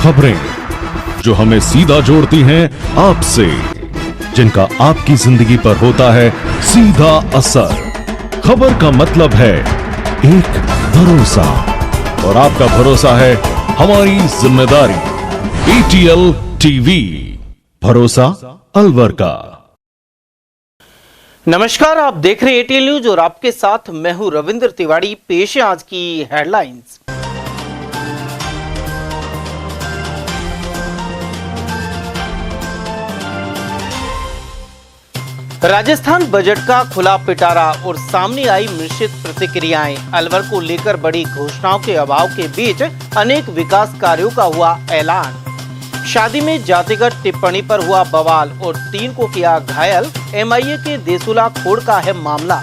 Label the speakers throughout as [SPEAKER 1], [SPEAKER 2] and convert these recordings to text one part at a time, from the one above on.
[SPEAKER 1] खबरें जो हमें सीधा जोड़ती हैं आपसे, जिनका आपकी जिंदगी पर होता है सीधा असर। खबर का मतलब है एक भरोसा, और आपका भरोसा है हमारी जिम्मेदारी। ATL टीवी, भरोसा अलवर का।
[SPEAKER 2] नमस्कार, आप देख रहे हैं ATL न्यूज और आपके साथ मैं हूं रविंद्र तिवारी। पेश है आज की हेडलाइंस। राजस्थान बजट का खुला पिटारा और सामने आई मिश्रित प्रतिक्रियाएं। अलवर को लेकर बड़ी घोषणाओं के अभाव के बीच अनेक विकास कार्यों का हुआ ऐलान। शादी में जातिगत टिप्पणी पर हुआ बवाल और 3 को किया घायल। MIA के देसुला खोड़ का है मामला।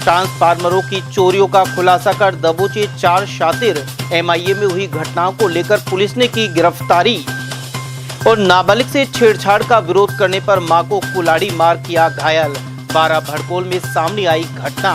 [SPEAKER 2] ट्रांसफार्मरों की चोरियों का खुलासा कर दबोचे 4 शातिर। MIA में हुई घटनाओं को लेकर पुलिस ने की गिरफ्तारी। और नाबालिग से छेड़छाड़ का विरोध करने पर मां को कुल्हाड़ी मार किया घायल। 12 भड़कोल में सामने आई घटना।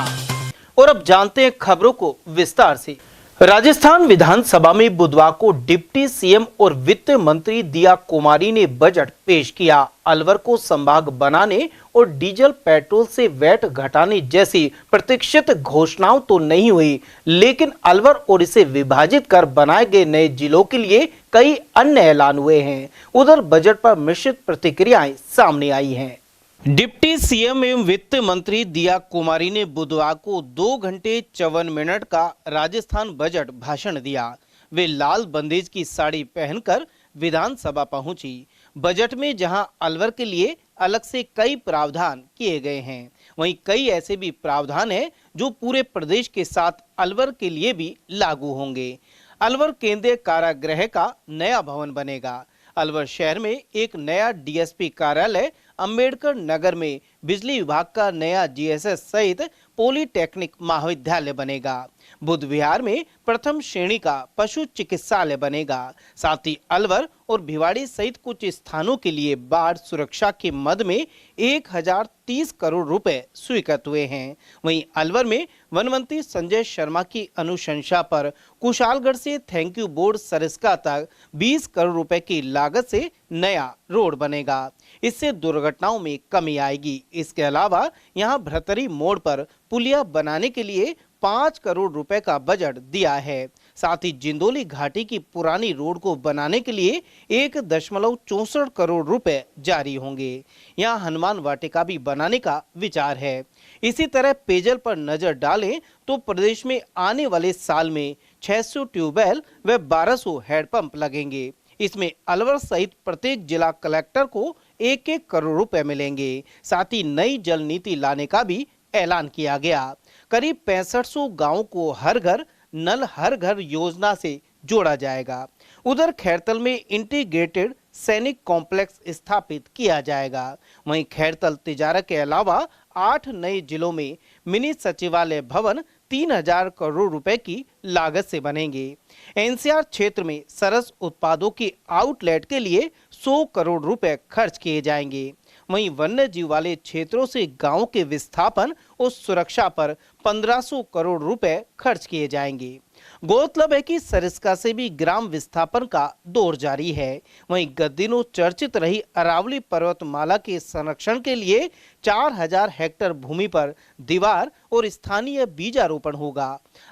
[SPEAKER 2] और अब जानते हैं खबरों को विस्तार से। राजस्थान विधानसभा में बुधवार को डिप्टी CM और वित्त मंत्री दिया कुमारी ने बजट पेश किया। अलवर को संभाग बनाने और डीजल पेट्रोल से वैट घटाने जैसी प्रतीक्षित घोषणाओं तो नहीं हुई, लेकिन अलवर और इसे विभाजित कर बनाए गए नए जिलों के लिए कई अन्य ऐलान हुए हैं। उधर बजट पर मिश्रित प्रतिक्रियाएं सामने आई हैं। डिप्टी CM एवं वित्त मंत्री दिया कुमारी ने बुधवार को 2 घंटे 54 मिनट का राजस्थान बजट भाषण दिया। वे लाल बंदेज की साड़ी पहनकर विधानसभा पहुंची। बजट में जहां अलवर के लिए अलग से कई प्रावधान किए गए हैं, वहीं कई ऐसे भी प्रावधान हैं जो पूरे प्रदेश के साथ अलवर के लिए भी लागू होंगे। अलवर केंद्रीय कारागृह का नया भवन बनेगा। अलवर शहर में एक नया DSP कार्यालय, अंबेडकर नगर में बिजली विभाग का नया GSS सहित पॉलिटेक्निक महाविद्यालय बनेगा। बुद्ध विहार में प्रथम श्रेणी का पशु चिकित्सालय बनेगा। साथ ही अलवर और भिवाड़ी सहित कुछ स्थानों के लिए बाढ़ सुरक्षा के मद में 1030 करोड़ रुपए स्वीकृत हुए हैं। वहीं अलवर में वन मंत्री संजय शर्मा की अनुशंसा पर कुशालगढ़ से थैंक यू बोर्ड सरिस्का तक 20 करोड़ रुपए की लागत से नया रोड बनेगा। इससे दुर्घटनाओं में कमी आएगी। इसके अलावा यहां भ्रतरी मोड़ पर पुलिया बनाने के लिए 5 करोड़ रुपए का बजट दिया है। साथ ही जिंदोली घाटी की पुरानी रोड को बनाने के लिए 1.64 करोड़ रुपए जारी होंगे। यहां हनुमान वाटिका भी बनाने का विचार है। इसी तरह पेयजल पर नजर डालें तो प्रदेश में आने वाले साल में 600 ट्यूबवेल व 1200 हैंडपंप लगेंगे। इसमें अलवर सहित प्रत्येक जिला कलेक्टर को 1-1 करोड़ रुपए मिलेंगे। साथ ही नई जल नीति लाने का भी ऐलान किया गया। करीब 6500 गांवों को हर घर नल हर घर योजना से जोड़ा जाएगा। उधर खैरतल में इंटीग्रेटेड सैनिक कॉम्प्लेक्स स्थापित किया जाएगा। वहीं खैरतल तिजारा के अलावा 8 नए जिलों में मिनी सचिवालय भवन 3000 करोड़ रुपए की लागत से बनेंगे। NCR क्षेत्र में सरस उत्पादों के आउटलेट के लिए 100 करोड़ रुपए खर्च किए जाएंगे। वहीं वन्य जीव वाले क्षेत्रों से गांवों के विस्थापन और सुरक्षा पर 1500 करोड़ रुपए खर्च किए जाएंगे। गौरतलब है कि सरिस्का से भी ग्राम विस्थापन का दौर जारी है। वहीं गद्दिनों चर्चित रही अरावली पर्वतमाला के संरक्षण के लिए 4000 हेक्टेयर भूमि पर दीवार और स्थानीय बीजारोपण होगा।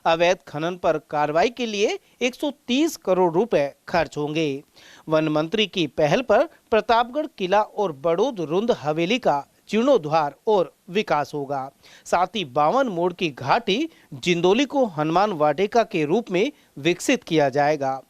[SPEAKER 2] अवैध खनन पर कार्रवाई के लिए 130 करोड़ रुपए खर्च होंगे। वन मंत्री की पहल पर प्रतापगढ़ किला और बड़ौद रुंद हवेली का जीर्णोद्धार और विकास होगा। साथ ही 52 मोड़ की घाटी जिंदोली को हनुमान वाटिका के रूप में विकसित किया जाएगा।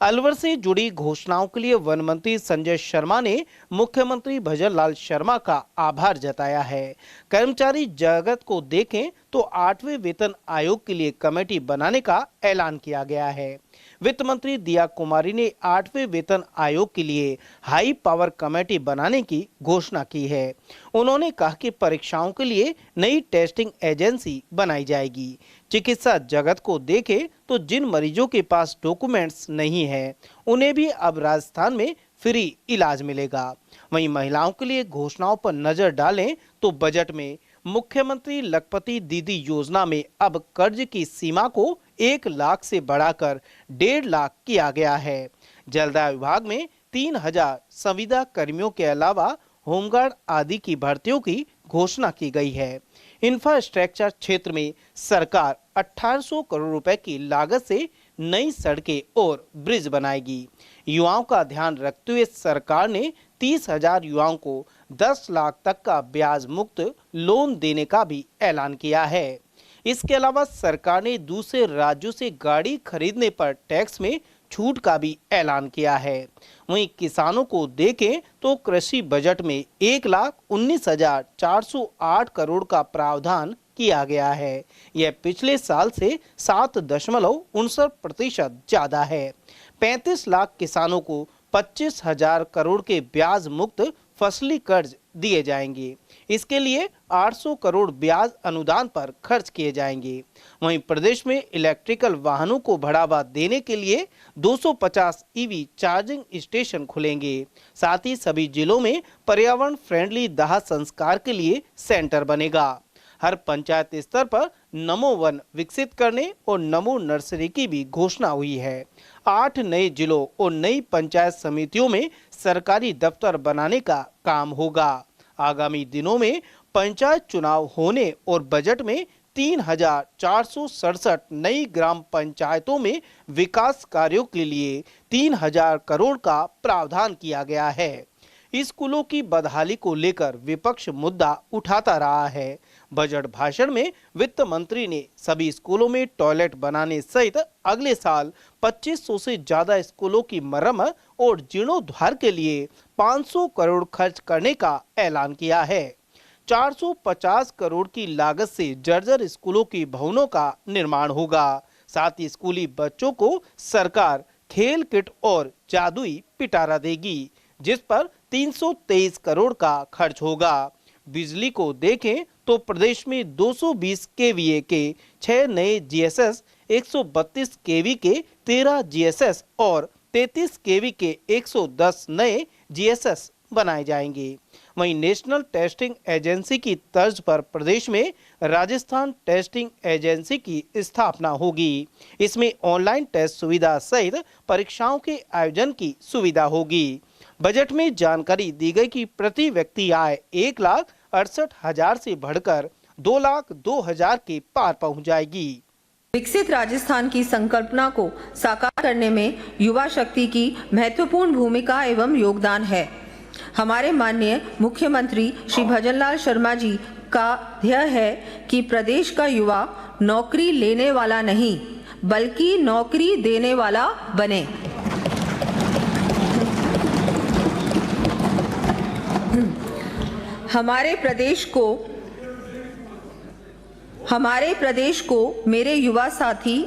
[SPEAKER 2] अलवर से जुड़ी घोषणाओं के लिए वन मंत्री संजय शर्मा ने मुख्यमंत्री भजनलाल शर्मा का आभार जताया है। कर्मचारी जगत को देखें तो 8वें वेतन आयोग के लिए कमेटी बनाने का ऐलान किया गया है। वित्त मंत्री दिया कुमारी ने 8वें वेतन आयोग के लिए हाई पावर कमेटी बनाने की घोषणा की है। उन्होंने कहा कि परीक्षाओं के लिए नई टेस्टिंग एजेंसी बनाई जाएगी। चिकित्सा जगत को देखें तो जिन मरीजों के पास डॉक्यूमेंट्स नहीं है, उन्हें भी अब राजस्थान में फ्री इलाज मिलेगा। वहीं महिलाओं के लिए घोषणाओं पर नजर डालें तो बजट में मुख्यमंत्री लखपति दीदी योजना में अब कर्ज की सीमा को 1 लाख से बढ़ाकर 1.5 लाख किया गया है। जलदाय विभाग में 3000 संविदा कर्मियों के अलावा होमगार्ड आदि की भर्तियों की घोषणा की गई है। इंफ्रास्ट्रक्चर क्षेत्र में सरकार 1800 करोड़ रुपए की लागत से नई सड़कें और ब्रिज बनाएगी। युवाओं का ध्यान रखते हुए सरकार ने 30,000 युवाओं को 10 लाख तक का ब्याज मुक्त लोन देने का भी ऐलान किया है। इसके अलावा सरकार ने दूसरे राज्यों से गाड़ी खरीदने पर टैक्स में छूट का भी ऐलान किया है। वहीं किसानों को देखें तो कृषि बजट में 1,19,408 करोड़ का प्रावधान किया गया है। यह पिछले साल से 7.59% ज्यादा है। 35 लाख किसानों को 25,000 करोड़ के ब्याज मुक्त फसली कर्ज दिए जाएंगे। इसके लिए 800 करोड़ ब्याज अनुदान पर खर्च किए जाएंगे। वहीं प्रदेश में इलेक्ट्रिकल वाहनों को बढ़ावा देने के लिए 250 ईवी चार्जिंग स्टेशन खुलेंगे। साथ ही सभी जिलों में पर्यावरण फ्रेंडली दाह संस्कार के लिए सेंटर बनेगा। हर पंचायत स्तर पर नमो वन विकसित करने और नमो नर्सरी की भी घोषणा हुई है। 8 नए जिलों और नई पंचायत समितियों में सरकारी दफ्तर बनाने का काम होगा। आगामी दिनों में पंचायत चुनाव होने और बजट में 3,467 नई ग्राम पंचायतों में विकास कार्यों के लिए 3,000 करोड़ का प्रावधान किया गया है। स्कूलों की बदहाली को लेकर विपक्ष मुद्दा उठाता रहा है। बजट भाषण में वित्त मंत्री ने सभी स्कूलों में टॉयलेट बनाने सहित अगले साल 2500 से ज्यादा स्कूलों की मरम्मत और जीर्णोद्धार के लिए 500 करोड़ खर्च करने का ऐलान किया है। 450 करोड़ की लागत से जर्जर स्कूलों की भवनों का निर्माण होगा। साथ ही स्कूली बच्चों को सरकार खेल किट और जादुई पिटारा देगी, जिस पर 323 करोड़ का खर्च होगा। बिजली को देखें तो प्रदेश में 220 केवीए के 6 नए जीएसएस, 132 केवी के 13 जीएसएस और 33 केवी के 110 नए जीएसएस बनाए जाएंगे। वहीं नेशनल टेस्टिंग एजेंसी की तर्ज पर प्रदेश में राजस्थान टेस्टिंग एजेंसी की स्थापना होगी। इसमें ऑनलाइन टेस्ट सुविधा सहित परीक्षाओं के आयोजन की सुविधा होगी। बजट में जानकारी दी गई कि प्रति व्यक्ति आय 1,68,000 से बढ़कर 2,02,000 के पार पहुंच जाएगी।
[SPEAKER 3] विकसित राजस्थान की संकल्पना को साकार करने में युवा शक्ति की महत्वपूर्ण भूमिका एवं योगदान है। हमारे माननीय मुख्यमंत्री श्री भजनलाल शर्मा जी का ध्येय है कि प्रदेश का युवा नौकरी लेने वाला नहीं बल्कि नौकरी देने वाला बने। हमारे प्रदेश को मेरे युवा साथी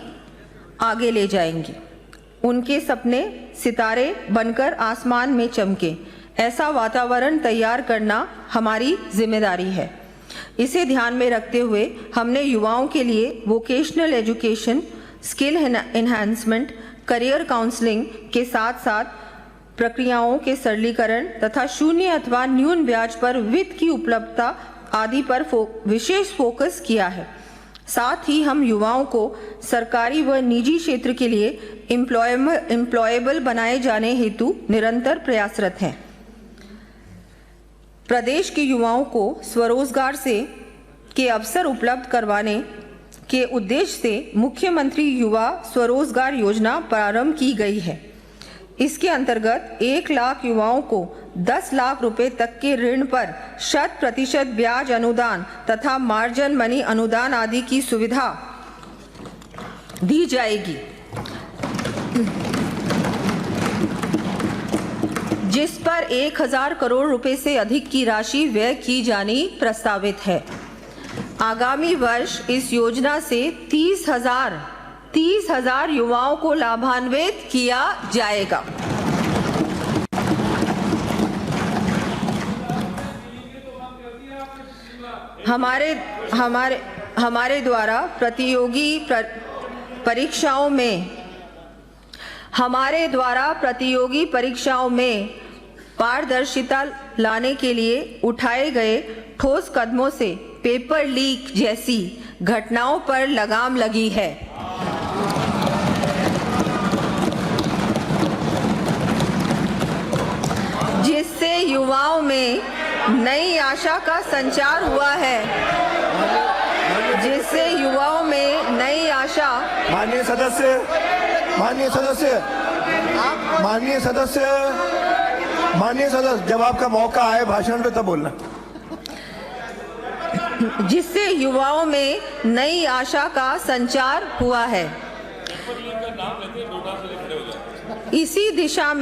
[SPEAKER 3] आगे ले जाएंगे। उनके सपने सितारे बनकर आसमान में चमके, ऐसा वातावरण तैयार करना हमारी जिम्मेदारी है। इसे ध्यान में रखते हुए हमने युवाओं के लिए vocational education, skill enhancement, career counselling के साथ साथ प्रक्रियाओं के सरलीकरण तथा शून्य अथवा न्यून ब्याज पर वित्त की उपलब्धता आदि पर विशेष फोकस किया है। साथ ही हम युवाओं को सरकारी व निजी क्षेत्र के लिए एम्प्लॉयबल बनाए जाने हेतु निरंतर प्रयासरत हैं। प्रदेश के युवाओं को स्वरोजगार के अवसर उपलब्ध करवाने के उद्देश्य से मुख्यमंत्री युवा स्वरोजगार योजना प्रारंभ की गई है। इसके अंतर्गत 1 लाख युवाओं को 10 लाख रुपए तक के ऋण पर 100% ब्याज अनुदान तथा मार्जिन मनी अनुदान आदि की सुविधा दी जाएगी, जिस पर 1,000 करोड़ रुपए से अधिक की राशि व्यय की जानी प्रस्तावित है। आगामी वर्ष इस योजना से 30,000 युवाओं को लाभान्वित किया जाएगा। हमारे द्वारा प्रतियोगी परीक्षाओं में पारदर्शिता लाने के लिए उठाए गए ठोस कदमों से पेपर लीक जैसी घटनाओं पर लगाम लगी है। में नई आशा का संचार हुआ है, जिससे युवाओं में नई आशा।
[SPEAKER 4] माननीय सदस्य, जब आपका मौका आए भाषण में तब बोलना।
[SPEAKER 3] जिससे युवाओं में नई आशा का संचार हुआ है। इसी दिशा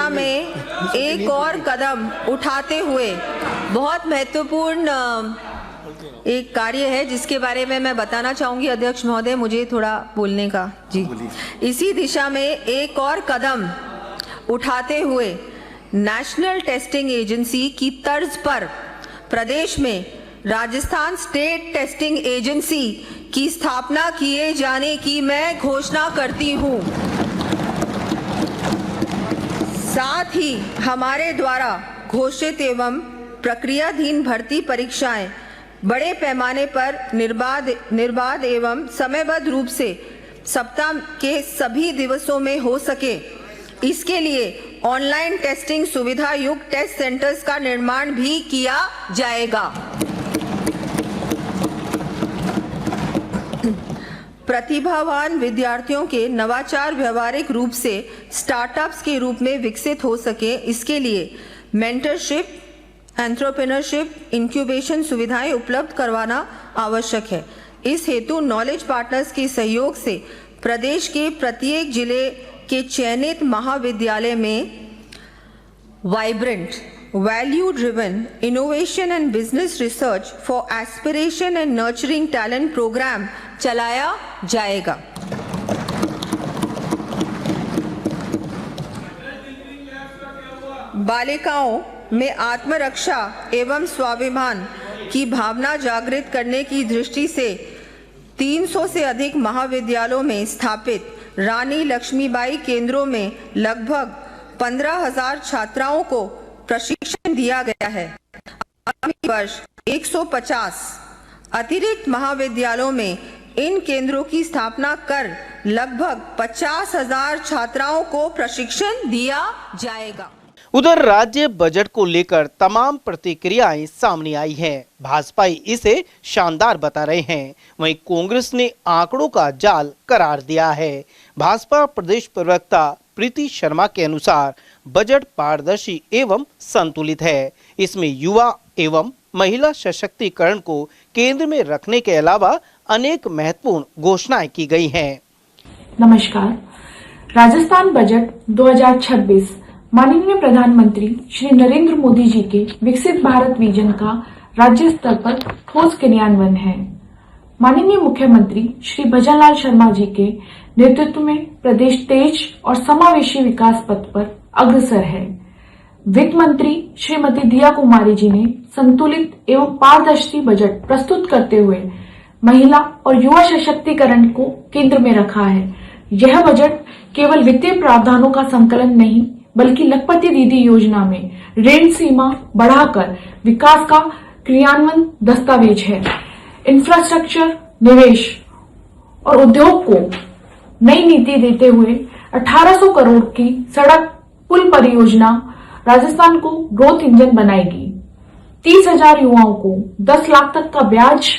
[SPEAKER 3] में एक और कदम उठाते हुए बहुत महत्वपूर्ण एक कार्य है जिसके बारे में मैं बताना चाहूंगी। अध्यक्ष महोदय, मुझे थोड़ा बोलने का जी। इसी दिशा में एक और कदम उठाते हुए नेशनल टेस्टिंग एजेंसी की तर्ज पर प्रदेश में राजस्थान स्टेट टेस्टिंग एजेंसी की स्थापना किए जाने की मैं घोषणा करती हूं। साथ ही हमारे द्वारा घोषित एवं प्रक्रियाधीन भर्ती परीक्षाएं बड़े पैमाने पर निर्बाध एवं समयबद्ध रूप से सप्ताह के सभी दिवसों में हो सके, इसके लिए ऑनलाइन टेस्टिंग सुविधा युक्त टेस्ट सेंटर्स का निर्माण भी किया जाएगा। प्रतिभावान विद्यार्थियों के नवाचार व्यवहारिक रूप से स्टार्टअप्स के रूप में विकसित हो सके, इसके लिए मेंटरशिप, एंटरप्रेन्योरशिप, इंक्यूबेशन सुविधाएं उपलब्ध करवाना आवश्यक है। इस हेतु नॉलेज पार्टनर्स के सहयोग से प्रदेश के प्रत्येक जिले के चयनित महाविद्यालय में vibrant, value driven innovation and business research for aspiration and nurturing talent program चलाया जाएगा। बालिकाओं में आत्मरक्षा एवं स्वाभिमान की भावना जागृत करने की दृष्टि से 300 से अधिक महाविद्यालयों में स्थापित रानी लक्ष्मीबाई केंद्रों में लगभग 15,000 छात्राओं को प्रशिक्षण दिया गया है। आगामी वर्ष 150 अतिरिक्त महाविद्यालयों में इन केंद्रों की स्थापना कर लगभग 50,000 छात्राओं को प्रशिक्षण दिया जाएगा।
[SPEAKER 2] उधर राज्य बजट को लेकर तमाम प्रतिक्रियाएं सामने आई हैं। भाजपा इसे शानदार बता रहे हैं, वहीं कांग्रेस ने आंकड़ों का जाल करार दिया है। भाजपा प्रदेश प्रवक्ता प्रीति शर्मा के अनुसार बजट पारदर्शी एवं संतुलित है। इसमें युवा एवं महिला सशक्तिकरण को केंद्र में रखने के अलावा अनेक महत्वपूर्ण घोषणाएं की गई हैं।
[SPEAKER 5] नमस्कार। राजस्थान बजट 2026 माननीय प्रधानमंत्री श्री नरेंद्र मोदी जी के विकसित भारत विजन का राज्य स्तर पर ठोस क्रियान्वयन है। माननीय मुख्यमंत्री श्री भजनलाल शर्मा जी के नेतृत्व में प्रदेश तेज और समावेशी विकास पथ पर अग्रसर है। वित्त मंत्री श्रीमती दिया कुमारी जी ने संतुलित एवं पारदर्शी बजट प्रस्तुत करते हुए महिला और युवा सशक्तिकरण को केंद्र में रखा है। यह बजट केवल वित्तीय प्रावधानों का संकलन नहीं, बल्कि लखपति दीदी योजना में ऋण सीमा बढ़ाकर विकास का क्रियान्वयन दस्तावेज है। इंफ्रास्ट्रक्चर, निवेश और उद्योग को नई नीति देते हुए 1800 करोड़ की सड़क पुल परियोजना राजस्थान को ग्रोथ इंजन बनाएगी। 30,000 युवाओं को 10 लाख तक का ब्याज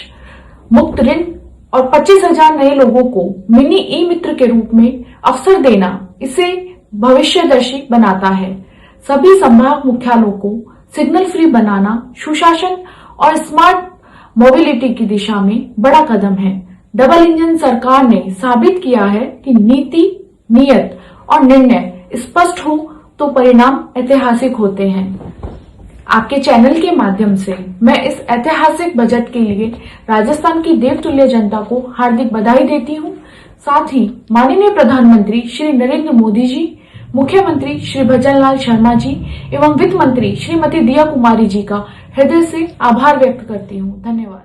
[SPEAKER 5] मुक्त ऋण और 25,000 नए लोगों को मिनी ई मित्र के रूप में अवसर देना इसे भविष्यदर्शी बनाता है। सभी संभाग मुख्यालयों को सिग्नल फ्री बनाना सुशासन और स्मार्ट मोबिलिटी की दिशा में बड़ा कदम है। डबल इंजन सरकार ने साबित किया है कि नीति, नियत और निर्णय स्पष्ट हो तो परिणाम ऐतिहासिक होते हैं। आपके चैनल के माध्यम से मैं इस ऐतिहासिक बजट के लिए राजस्थान की देवतुल्य जनता को हार्दिक बधाई देती हूं। साथ ही माननीय प्रधानमंत्री श्री नरेंद्र मोदी जी, मुख्यमंत्री श्री भजनलाल शर्मा जी एवं वित्त मंत्री श्रीमती दिया कुमारी जी का हृदय से आभार व्यक्त करती हूं। धन्यवाद।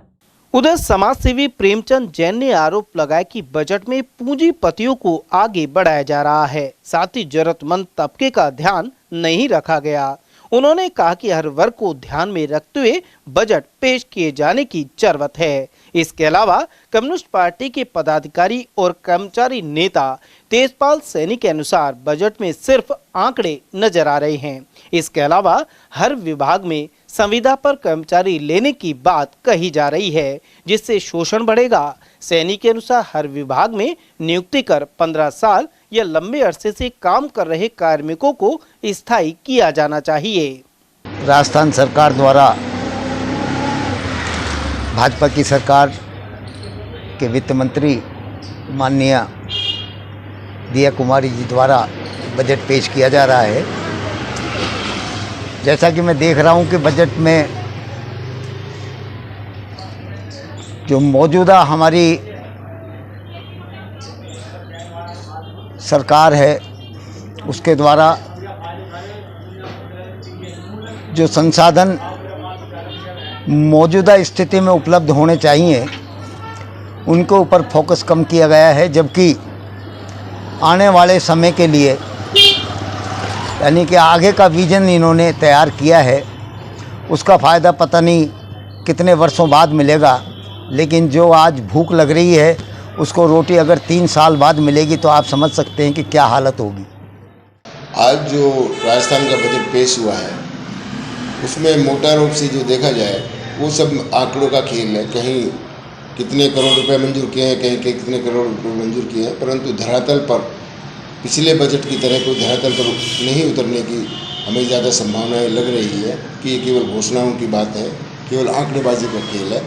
[SPEAKER 2] उधर समाजसेवी प्रेमचंद जैन ने आरोप लगाया कि बजट में पूंजीपतियों को आगे बढ़ाया जा रहा है, साथ ही जरूरतमंद तबके का ध्यान नहीं रखा गया। उन्होंने कहा कि हर वर्ग को ध्यान में रखते हुए बजट पेश किए जाने की जरूरत है। इसके अलावा कम्युनिस्ट पार्टी के पदाधिकारी और कर्मचारी नेता तेजपाल सैनी के अनुसार बजट में सिर्फ आंकड़े नजर आ रहे हैं। इसके अलावा हर विभाग में संविदा पर कर्मचारी लेने की बात कही जा रही है, जिससे शोषण बढ़ेगा। सैनी के अनुसार हर विभाग में नियुक्ति कर 15 साल या लंबे अरसे से काम कर रहे कार्मिकों को स्थायी किया जाना चाहिए।
[SPEAKER 6] राजस्थान सरकार द्वारा भाजपा की सरकार के वित्त मंत्री माननीय दिया कुमारी जी द्वारा बजट पेश किया जा रहा है। जैसा कि मैं देख रहा हूं कि बजट में जो मौजूदा हमारी सरकार है उसके द्वारा जो संसाधन मौजूदा स्थिति में उपलब्ध होने चाहिए उनके ऊपर फोकस कम किया गया है, जबकि आने वाले समय के लिए यानी कि आगे का विजन इन्होंने तैयार किया है, उसका फ़ायदा पता नहीं कितने वर्षों बाद मिलेगा। लेकिन जो आज भूख लग रही है उसको रोटी अगर 3 साल बाद मिलेगी तो आप समझ सकते हैं कि क्या हालत होगी।
[SPEAKER 7] आज जो राजस्थान का बजट पेश हुआ है उसमें मोटा रूप से जो देखा जाए वो सब आंकड़ों का खेल है। कहीं कितने करोड़ रुपए मंजूर किए हैं, कहीं कितने करोड़ रुपए मंजूर किए हैं, परंतु धरातल पर पिछले बजट की तरह कोई धरातल पर नहीं उतरने की हमें ज़्यादा संभावनाएं लग रही है कि ये केवल घोषणाओं की बात है, केवल आंकड़ेबाजी का खेल है।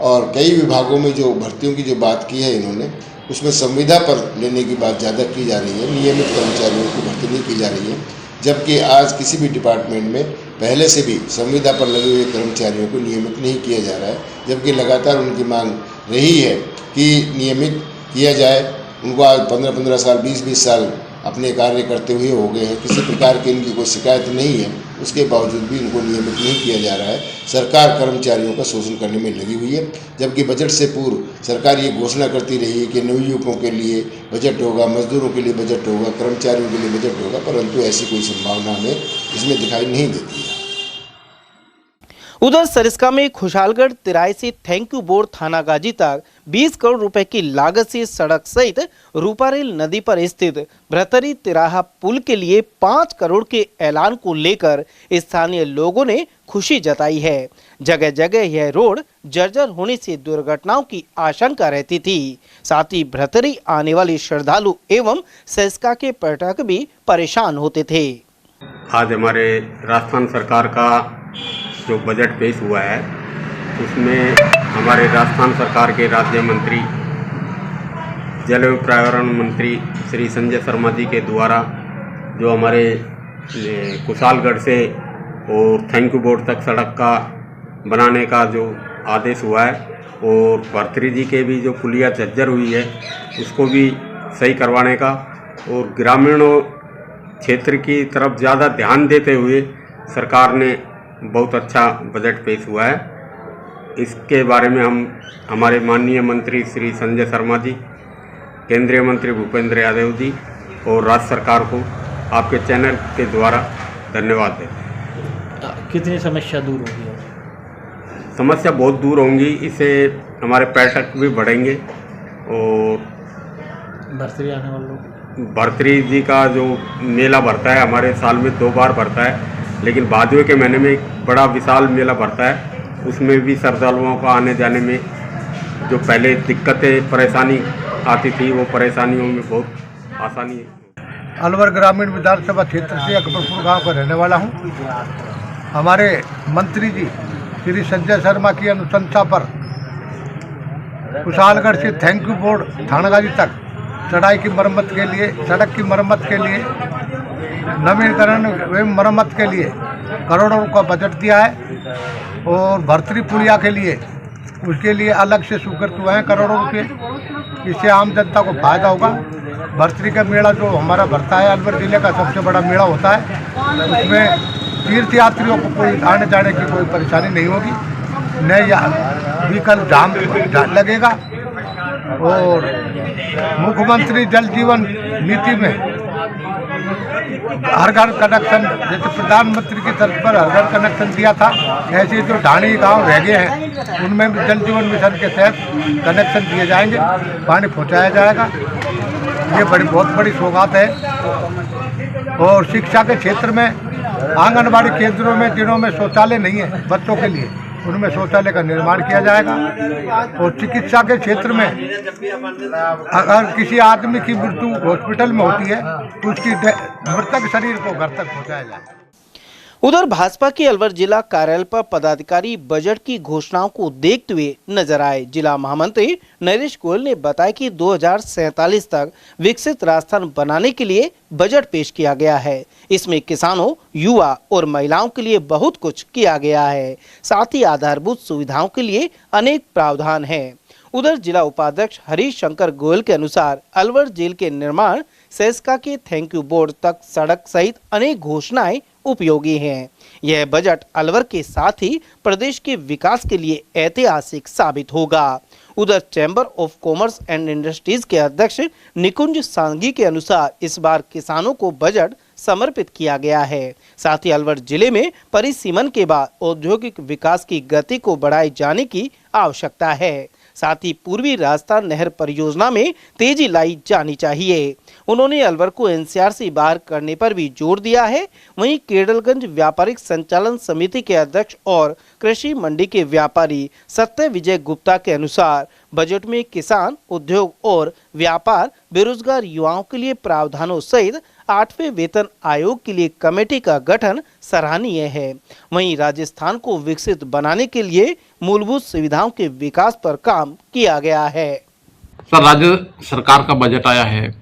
[SPEAKER 7] और कई विभागों में जो भर्तियों की जो बात की है इन्होंने, उसमें संविदा पर लेने की बात ज़्यादा की जा रही है, नियमित कर्मचारियों की भर्ती नहीं की जा रही है। जबकि आज किसी भी डिपार्टमेंट में पहले से भी संविदा पर लगे हुए कर्मचारियों को नियमित नहीं किया जा रहा है, जबकि लगातार उनकी मांग रही है कि नियमित किया जाए। उनको आज 15-15 साल 20-20 साल अपने कार्य करते हुए हो गए हैं, किसी प्रकार की इनकी कोई शिकायत नहीं है, उसके बावजूद भी इनको नियमित नहीं किया जा रहा है। सरकार कर्मचारियों का शोषण करने में लगी हुई है, जबकि बजट से पूर्व सरकार ये घोषणा करती रही है कि नवयुवकों के लिए बजट होगा, मजदूरों के लिए बजट होगा, कर्मचारियों के लिए बजट होगा, परंतु ऐसी कोई संभावना हमें इसमें दिखाई नहीं देती है।
[SPEAKER 2] उधर सरिस्का में खुशालगढ़ तिराई से थैंक यू बोर्ड थानागाजी तक 20 करोड़ रुपए की लागत से सड़क सहित रूपारेल नदी पर स्थित भ्रतरी तिराहा पुल के लिए 5 करोड़ के ऐलान को लेकर स्थानीय लोगों ने खुशी जताई है। जगह जगह यह रोड जर्जर होने से दुर्घटनाओं की आशंका रहती थी। साथ ही भ्रतरी आने वाले श्रद्धालु एवं सरिस्का के पर्यटक भी परेशान होते थे।
[SPEAKER 8] आज हमारे राजस्थान सरकार का जो बजट पेश हुआ है उसमें हमारे राजस्थान सरकार के राज्य मंत्री जलवायु पर्यावरण मंत्री श्री संजय शर्मा जी के द्वारा जो हमारे कुशालगढ़ से और थैंक यू बोर्ड तक सड़क का बनाने का जो आदेश हुआ है, और भर्तरी जी के भी जो पुलिया जर्जर हुई है उसको भी सही करवाने का, और ग्रामीणों क्षेत्र की तरफ ज़्यादा ध्यान देते हुए सरकार ने बहुत अच्छा बजट पेश हुआ है। इसके बारे में हम हमारे माननीय मंत्री श्री संजय शर्मा जी, केंद्रीय मंत्री भूपेंद्र यादव जी और राज्य सरकार को आपके चैनल के द्वारा धन्यवाद दें।
[SPEAKER 9] कितनी समस्या दूर होगी?
[SPEAKER 8] समस्या बहुत दूर होंगी, इससे हमारे पर्यटक भी बढ़ेंगे। और
[SPEAKER 9] भर्तरी आने वालों,
[SPEAKER 8] भर्तरी जी का जो मेला भरता है हमारे साल में 2 बार भरता है, लेकिन भादवे के महीने में एक बड़ा विशाल मेला भरता है। उसमें भी श्रद्धालुओं का आने जाने में जो पहले दिक्कतें परेशानी आती थी वो परेशानियों में बहुत आसानी है।
[SPEAKER 4] अलवर ग्रामीण विधानसभा क्षेत्र से अकबरपुर गांव का रहने वाला हूं। हमारे मंत्री जी श्री संजय शर्मा की अनुशंसा पर कुशालगढ़ से थैंक यू बोर्ड थानागाजी तक चढ़ाई की मरम्मत के लिए, सड़क की मरम्मत के लिए, नवीनीकरण एवं मरम्मत के लिए करोड़ों का बजट दिया है। और भर्तरी पुलिया के लिए उसके लिए अलग से स्वीकृत हुए हैं करोड़ों रुपये। इससे आम जनता को फायदा होगा। भर्तरी का मेला जो हमारा भरता है, अलवर जिले का सबसे बड़ा मेला होता है, उसमें तीर्थ यात्रियों को कोई आने जाने की कोई परेशानी नहीं होगी, न व्हीकल जाम लगेगा। और मुख्यमंत्री जल जीवन नीति में हर घर कनेक्शन, जैसे प्रधानमंत्री की तर्ज पर हर घर कनेक्शन दिया था, ऐसे जो ढाणी गांव रह गए हैं उनमें भी जल जीवन मिशन के तहत कनेक्शन दिए जाएंगे, पानी पहुंचाया जाएगा। ये बहुत बड़ी सौगात है। और शिक्षा के क्षेत्र में आंगनबाड़ी केंद्रों में जिनों में शौचालय नहीं है बच्चों के लिए, उनमें शौचालय का निर्माण किया जाएगा। और चिकित्सा के क्षेत्र में अगर किसी आदमी की मृत्यु हॉस्पिटल में होती है तो उसकी मृतक शरीर को घर तक पहुंचाया जाएगा।
[SPEAKER 2] उधर भाजपा के अलवर जिला कार्यालय पर पदाधिकारी बजट की घोषणाओं को देखते हुए नजर आए। जिला महामंत्री नरेश गोयल ने बताया कि 2047 तक विकसित राजस्थान बनाने के लिए बजट पेश किया गया है। इसमें किसानों, युवा और महिलाओं के लिए बहुत कुछ किया गया है। साथ ही आधारभूत सुविधाओं के लिए अनेक प्रावधान हैं। उधर जिला उपाध्यक्ष हरीश शंकर गोयल के अनुसार अलवर जेल के निर्माण, सेस्का के थैंक यू बोर्ड तक सड़क सहित अनेक घोषणाएं उपयोगी हैं। यह बजट अलवर के साथ ही प्रदेश के विकास के लिए ऐतिहासिक साबित होगा। उधर chamber of commerce and industries के अध्यक्ष निकुंज सांगी के अनुसार इस बार किसानों को बजट समर्पित किया गया है। साथ ही अलवर जिले में परिसीमन के बाद औद्योगिक विकास की गति को बढ़ाए जाने की आवश्यकता है। साथ ही पूर्वी राजस्थान नहर परियोजना में तेजी लाई जानी चाहिए। उन्होंने अलवर को एनसीआर से बाहर करने पर भी जोर दिया है। वहीं केडलगंज व्यापारिक संचालन समिति के अध्यक्ष और कृषि मंडी के व्यापारी सत्य विजय गुप्ता के अनुसार बजट में किसान, उद्योग और व्यापार, बेरोजगार युवाओं के लिए प्रावधानों सहित 8वें वेतन आयोग के लिए कमेटी का गठन सराहनीय है। वहीं राजस्थान को विकसित बनाने के लिए मूलभूत सुविधाओं के विकास पर काम किया गया है।
[SPEAKER 10] सर, राज्य सरकार का बजट आया है।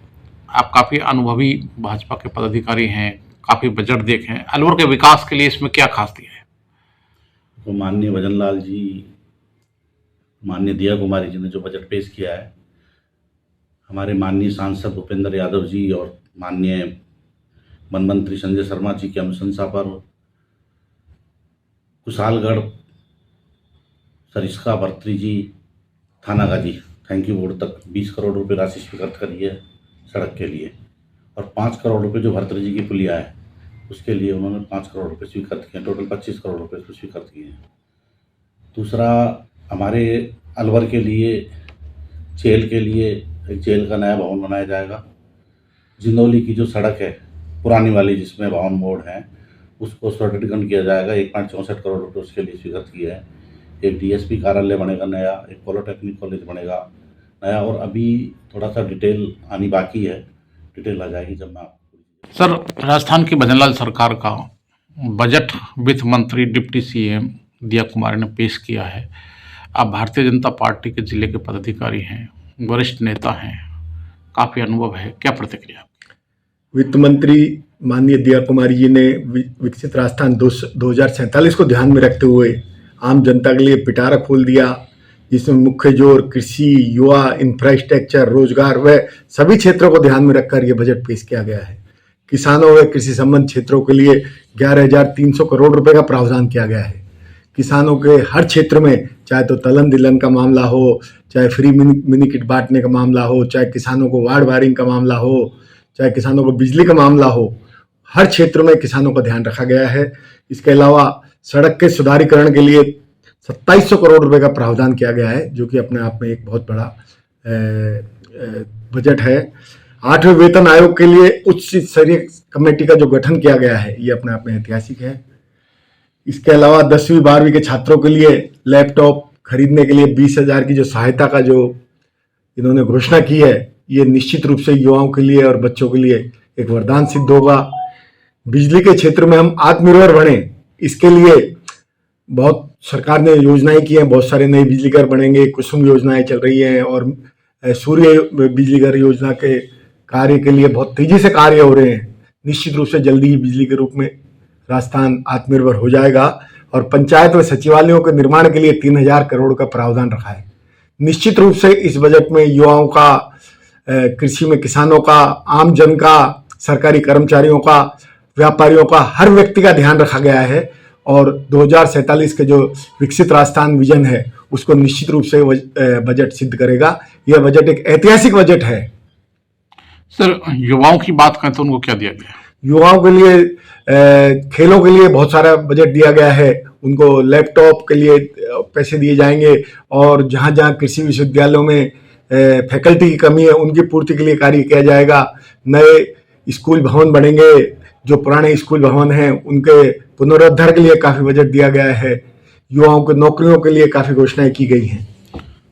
[SPEAKER 10] आप काफी अनुभवी भाजपा के पदाधिकारी हैं, काफी बजट देखे हैं। अलवर के विकास के लिए इसमें क्या खास दिया है?
[SPEAKER 11] तो माननीय भजन लाल जी, माननीय दिया कुमारी जी ने जो बजट पेश किया है, हमारे माननीय सांसद भूपेंद्र यादव जी और माननीय वन मंत्री संजय शर्मा जी की अनुशंसा पर कुशालगढ़, सरिस्का, बर्त्री जी, थानागाजी थैंक यू बोर्ड तक 20 करोड़ रुपए राशि स्वीकृत करी है सड़क के लिए। और 5 करोड़ रुपए जो भर्तरी जी की पुलिया है उसके लिए उन्होंने 5 करोड़ रुपए स्वीकृत किए। टोटल 25 करोड़ रुपए उसको स्वीकृत किए हैं। दूसरा, हमारे अलवर के लिए जेल के लिए एक जेल का नया भवन बनाया जाएगा। जिंदौली की जो सड़क है पुरानी वाली जिसमें भवन मोड़ है उसको सुदृढ़ीकरण किया जाएगा। 1.64 करोड़ रुपए उसके लिए स्वीकृत किए हैं। एक डीएसपी कार्यालय बनेगा नया, एक पॉलिटेक्निक कॉलेज बनेगा नया। और अभी थोड़ा सा डिटेल आनी बाकी है, डिटेल आ जाएगी जब मैं आपको।
[SPEAKER 10] सर, राजस्थान की भजनलाल सरकार का बजट वित्त मंत्री डिप्टी सीएम दिया कुमारी ने पेश किया है। आप भारतीय जनता पार्टी के जिले के पदाधिकारी हैं, वरिष्ठ नेता हैं, काफ़ी अनुभव है, क्या प्रतिक्रिया आपकी?
[SPEAKER 12] वित्त मंत्री माननीय दिया कुमारी जी ने विकसित राजस्थान 2047 को ध्यान में रखते हुए आम जनता के लिए पिटारा खोल दिया, जिसमें मुख्य जोर कृषि, युवा, इंफ्रास्ट्रक्चर, रोजगार व सभी क्षेत्रों को ध्यान में रखकर यह बजट पेश किया गया है। किसानों व कृषि संबंध क्षेत्रों के लिए 11,300 करोड़ रुपए का प्रावधान किया गया है। किसानों के हर क्षेत्र में, चाहे तो तलन दिलन का मामला हो, चाहे फ्री मिनी किट बांटने का मामला हो, चाहे किसानों को वार्ड वायरिंग का मामला हो, चाहे किसानों को बिजली का मामला हो, हर क्षेत्र में किसानों का ध्यान रखा गया है। इसके अलावा सड़क के सुधारीकरण के लिए 2700 करोड़ रुपए का प्रावधान किया गया है, जो कि अपने आप में एक बहुत बड़ा बजट है। 8वें वेतन आयोग के लिए उच्च स्तरीय कमेटी का जो गठन किया गया है, ये अपने आप में ऐतिहासिक है। इसके अलावा 10वीं 12वीं के छात्रों के लिए लैपटॉप खरीदने के लिए 20,000 की जो सहायता का जो इन्होंने घोषणा की है, ये निश्चित रूप से युवाओं के लिए और बच्चों के लिए एक वरदान सिद्ध होगा। बिजली के क्षेत्र में हम आत्मनिर्भर बने, इसके लिए बहुत सरकार ने योजनाएं की हैं। बहुत सारे नए बिजली घर बनेंगे, कुसुम योजनाएं चल रही हैं और सूर्य बिजली घर योजना के कार्य के लिए बहुत तेजी से कार्य हो रहे हैं। निश्चित रूप से जल्दी ही बिजली के रूप में राजस्थान आत्मनिर्भर हो जाएगा। और पंचायत व सचिवालयों के निर्माण के लिए 3,000 करोड़ का प्रावधान रखा है। निश्चित रूप से इस बजट में युवाओं का, कृषि में किसानों का, आम जन का, सरकारी कर्मचारियों का, व्यापारियों का, हर व्यक्ति का ध्यान रखा गया है। और 2047 के जो विकसित राजस्थान विजन है उसको निश्चित रूप से बजट सिद्ध करेगा। यह बजट एक ऐतिहासिक बजट है।
[SPEAKER 10] सर, युवाओं की बात करें तो उनको क्या दिया गया?
[SPEAKER 12] युवाओं के लिए खेलों के लिए बहुत सारा बजट दिया गया है। उनको लैपटॉप के लिए पैसे दिए जाएंगे और जहाँ जहाँ कृषि विश्वविद्यालयों में फैकल्टी की कमी है उनकी पूर्ति के लिए कार्य किया जाएगा। नए स्कूल भवन बनेंगे, जो पुराने स्कूल भवन हैं उनके पुनरुद्धार के लिए काफ़ी बजट दिया गया है। युवाओं को नौकरियों के लिए काफ़ी घोषणाएं की गई हैं।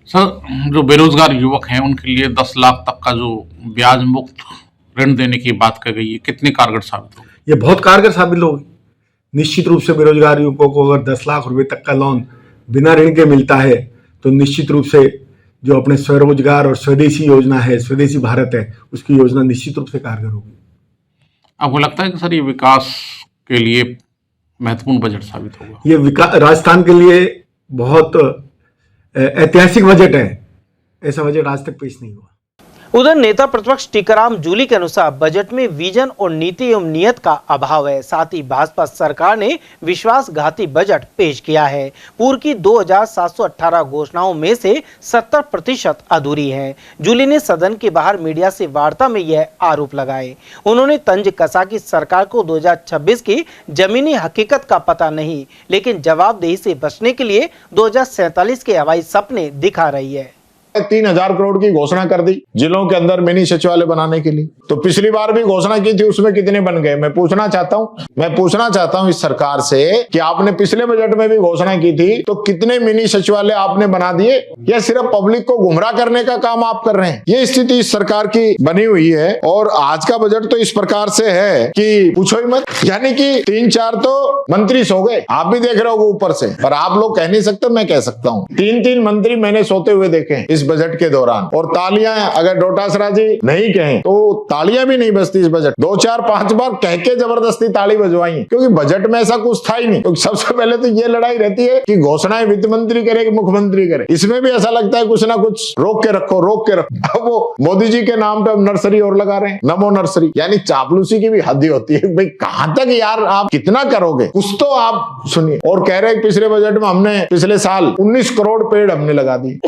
[SPEAKER 10] सर, जो बेरोजगार युवक हैं उनके लिए 10 लाख तक का जो ब्याज मुक्त ऋण देने की बात कही गई है, कितनी कारगर साबित होगी?
[SPEAKER 12] ये बहुत कारगर साबित होगी। निश्चित रूप से बेरोजगार युवकों को अगर 10 लाख रुपए तक का लोन बिना ऋण के मिलता है तो निश्चित रूप से जो अपने स्वरोजगार और स्वदेशी योजना है, स्वदेशी भारत है, उसकी योजना निश्चित रूप से कारगर होगी।
[SPEAKER 10] आपको लगता है कि सर ये विकास के लिए महत्वपूर्ण बजट साबित होगा?
[SPEAKER 12] ये राजस्थान के लिए बहुत ऐतिहासिक बजट है। ऐसा बजट आज तक पेश नहीं हुआ।
[SPEAKER 2] उधर नेता प्रतिपक्ष टीकाराम जूली के अनुसार बजट में विजन और नीति एवं नियत का अभाव है। साथ ही भाजपा सरकार ने विश्वासघाती बजट पेश किया है। पूर्व की 2718 घोषणाओं में से 70% अधूरी हैं। जूली ने सदन के बाहर मीडिया से वार्ता में यह आरोप लगाए। उन्होंने तंज कसा कि सरकार को 2026 की जमीनी हकीकत का पता नहीं, लेकिन जवाबदेही से बचने के लिए 2047 के हवाई सपने दिखा रही है।
[SPEAKER 13] 3000 करोड़ की घोषणा कर दी जिलों के अंदर मिनी सचिवालय बनाने के लिए। तो पिछली बार भी घोषणा की थी, उसमें कितने बन गए? मैं पूछना चाहता हूं इस सरकार से कि आपने पिछले बजट में भी घोषणा की थी तो कितने मिनी सचिवालय आपने बना दिए, या सिर्फ पब्लिक को गुमराह करने का काम आप कर रहे हैं? ये स्थिति इस सरकार की बनी हुई है। और आज का बजट तो इस प्रकार से है कि पूछो ही मत। यानी कि 3-4 तो मंत्री सो गए, आप भी देख रहे हो ऊपर से, पर आप लोग कह नहीं सकते, मैं कह सकता हूँ 3-3 मंत्री मैंने सोते हुए देखे इस बजट के दौरान। और तालियां, अगर डोटासरा जी नहीं कहें तो तालियां भी नहीं बजती इस बजट। 2-4-5 बार कह के जबरदस्ती ताली बजवाई, क्योंकि बजट में ऐसा कुछ था ही नहीं। तो सबसे पहले तो ये लड़ाई रहती है कि घोषणाएं वित्त मंत्री करे कि मुख्यमंत्री करे। इसमें भी ऐसा लगता है कुछ ना कुछ रोक के रखो। अब वो मोदी जी के नाम पे नर्सरी और लगा रहे हैं, नमो नर्सरी। यानी चापलूसी की भी हद होती है। भाई कहां तक यार आप कितना करोगे? कुछ तो आप सुनिए। और कह रहे हैं पिछले बजट में हमने पिछले साल 19 करोड़ पेड़ हमने लगा दिए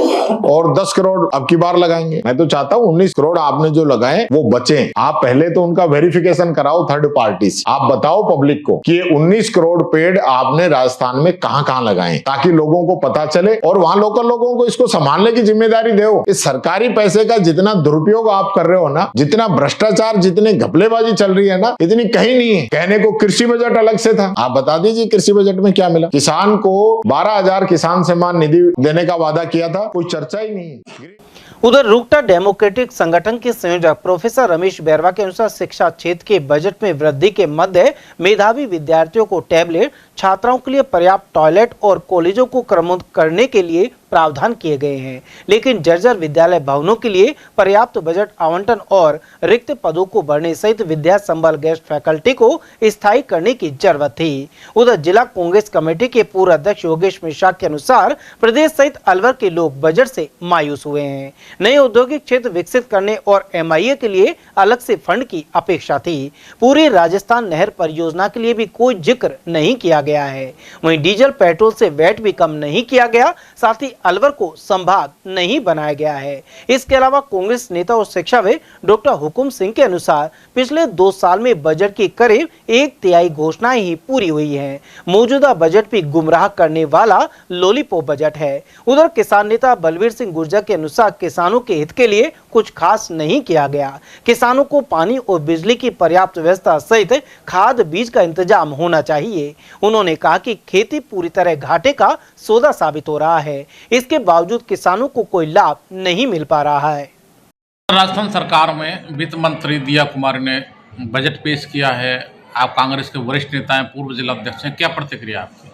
[SPEAKER 13] और 10 करोड़ अब की बार लगाएंगे। मैं तो चाहता हूं 19 करोड़ आपने जो लगाए वो बचे। आप पहले तो उनका वेरिफिकेशन कराओ थर्ड पार्टी से। आप बताओ पब्लिक को कि 19 करोड़ पेड़ आपने राजस्थान में कहां लगाए, ताकि लोगों को पता चले और वहां लोकल लोगों को इसको संभालने की जिम्मेदारी दो। इस सरकारी पैसे का जितना दुरुपयोग आप कर रहे हो ना, जितना भ्रष्टाचार, जितने घपलेबाजी चल रही है ना, इतनी कहीं नहीं है। कहने को कृषि बजट अलग से था, आप बता दीजिए कृषि बजट में क्या मिला? किसान को 12,000 किसान सम्मान निधि देने का वादा किया था, कोई चर्चा ही नहीं है।
[SPEAKER 2] उधर रूकटा डेमोक्रेटिक संगठन के संयोजक प्रोफेसर रमेश बैरवा के अनुसार शिक्षा क्षेत्र के बजट में वृद्धि के मध्य मेधावी विद्यार्थियों को टैबलेट, छात्राओं के लिए पर्याप्त टॉयलेट और कॉलेजों को क्रमबद्ध करने के लिए प्रावधान किए गए हैं, लेकिन जर्जर विद्यालय भवनों के लिए पर्याप्त बजट आवंटन और रिक्त पदों को भरने सहित विद्या संबल गेस्ट फैकल्टी को स्थायी करने की जरूरत थी। उधर जिला कांग्रेस कमेटी के पूर्व अध्यक्ष योगेश मिश्रा के अनुसार प्रदेश सहित अलवर के लोग बजट से मायूस हुए हैं। नए औद्योगिक क्षेत्र विकसित करने और MIA के लिए अलग से फंड की अपेक्षा थी। पूरी राजस्थान नहर परियोजना के लिए भी कोई जिक्र नहीं किया गया है। वहीं डीजल पेट्रोल से वैट भी कम नहीं किया गया, साथ ही अलवर को संभाग नहीं बनाया गया है। इसके अलावा कांग्रेस नेता और शिक्षाविद डॉक्टर हुकुम सिंह के अनुसार पिछले 2 साल में बजट की करीब 1/3 घोषणाएं ही पूरी हुई हैं। मौजूदा बजट भी गुमराह करने वाला लॉलीपॉप बजट है। उधर किसान नेता बलवीर सिंह गुर्जर के अनुसार किसानों के हित के लिए कुछ खास नहीं किया गया। किसानों को पानी और बिजली की पर्याप्त व्यवस्था सहित खाद बीज का इंतजाम होना चाहिए। उन्होंने कहा कि खेती पूरी तरह घाटे का सौदा साबित हो रहा है, इसके बावजूद किसानों को कोई लाभ नहीं मिल पा रहा है।
[SPEAKER 10] राजस्थान सरकार में वित्त मंत्री दिया कुमारी ने बजट पेश किया है। आप कांग्रेस के वरिष्ठ नेता हैं, पूर्व जिला अध्यक्ष हैं, क्या प्रतिक्रिया आपकी?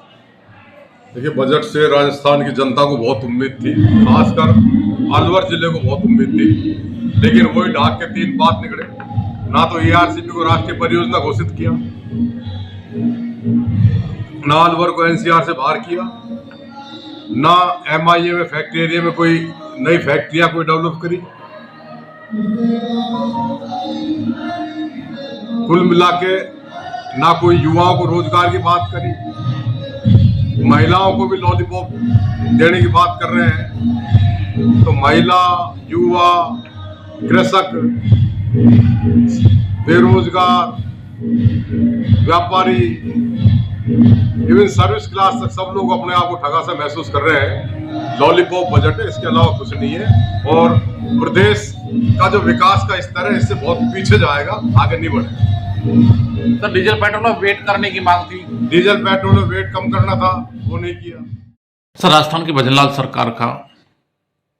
[SPEAKER 14] देखिए, बजट से राजस्थान की जनता को बहुत उम्मीद थी, खासकर अलवर जिले को बहुत उम्मीद थी, लेकिन वही ढाक के 3 बात निकले। ना तो ERCP को राष्ट्रीय परियोजना घोषित किया, ना अलवर को NCR से बाहर किया, ना MIA में फैक्ट्री एरिया में कोई नई फैक्ट्रियां कोई डेवलप करी। कुल मिला के ना कोई युवाओं को रोजगार की बात करी, महिलाओं को भी लॉलीपॉप देने की बात कर रहे हैं। तो महिला, युवा, कृषक बेरोजगार, व्यापारी, इवन सर्विस क्लास तक सब लोग अपने आप को ठगा सा महसूस कर रहे हैं। लॉलीपॉप बजट है, इसके अलावा कुछ नहीं है। और प्रदेश का जो विकास का स्तर है इससे बहुत पीछे जाएगा, आगे नहीं बढ़ेगा।
[SPEAKER 10] तो डीजल पेट्रोल में वेट करने की मांग थी,
[SPEAKER 14] डीजल पेट्रोल में वेट कम करना था, वो नहीं किया।
[SPEAKER 10] सर, राजस्थान की भजनलाल सरकार का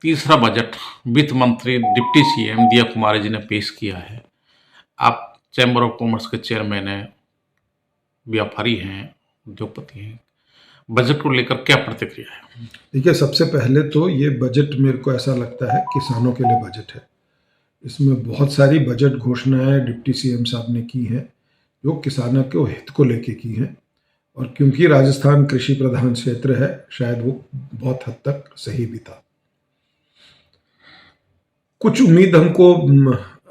[SPEAKER 10] तीसरा बजट वित्त मंत्री डिप्टी सीएम दिया कुमारी जी ने पेश किया है। आप चैम्बर ऑफ कॉमर्स के चेयरमैन हैं, व्यापारी हैं, उद्योगपति हैं, बजट को लेकर क्या प्रतिक्रिया है?
[SPEAKER 15] देखिए, सबसे पहले तो ये बजट मेरे को ऐसा लगता है किसानों के लिए बजट है। इसमें बहुत सारी बजट घोषणाएं डिप्टी सीएम साहब ने की हैं जो किसानों के हित को लेके की हैं, और क्योंकि राजस्थान कृषि प्रधान क्षेत्र है, शायद वो बहुत हद तक सही भी था। कुछ उम्मीद हमको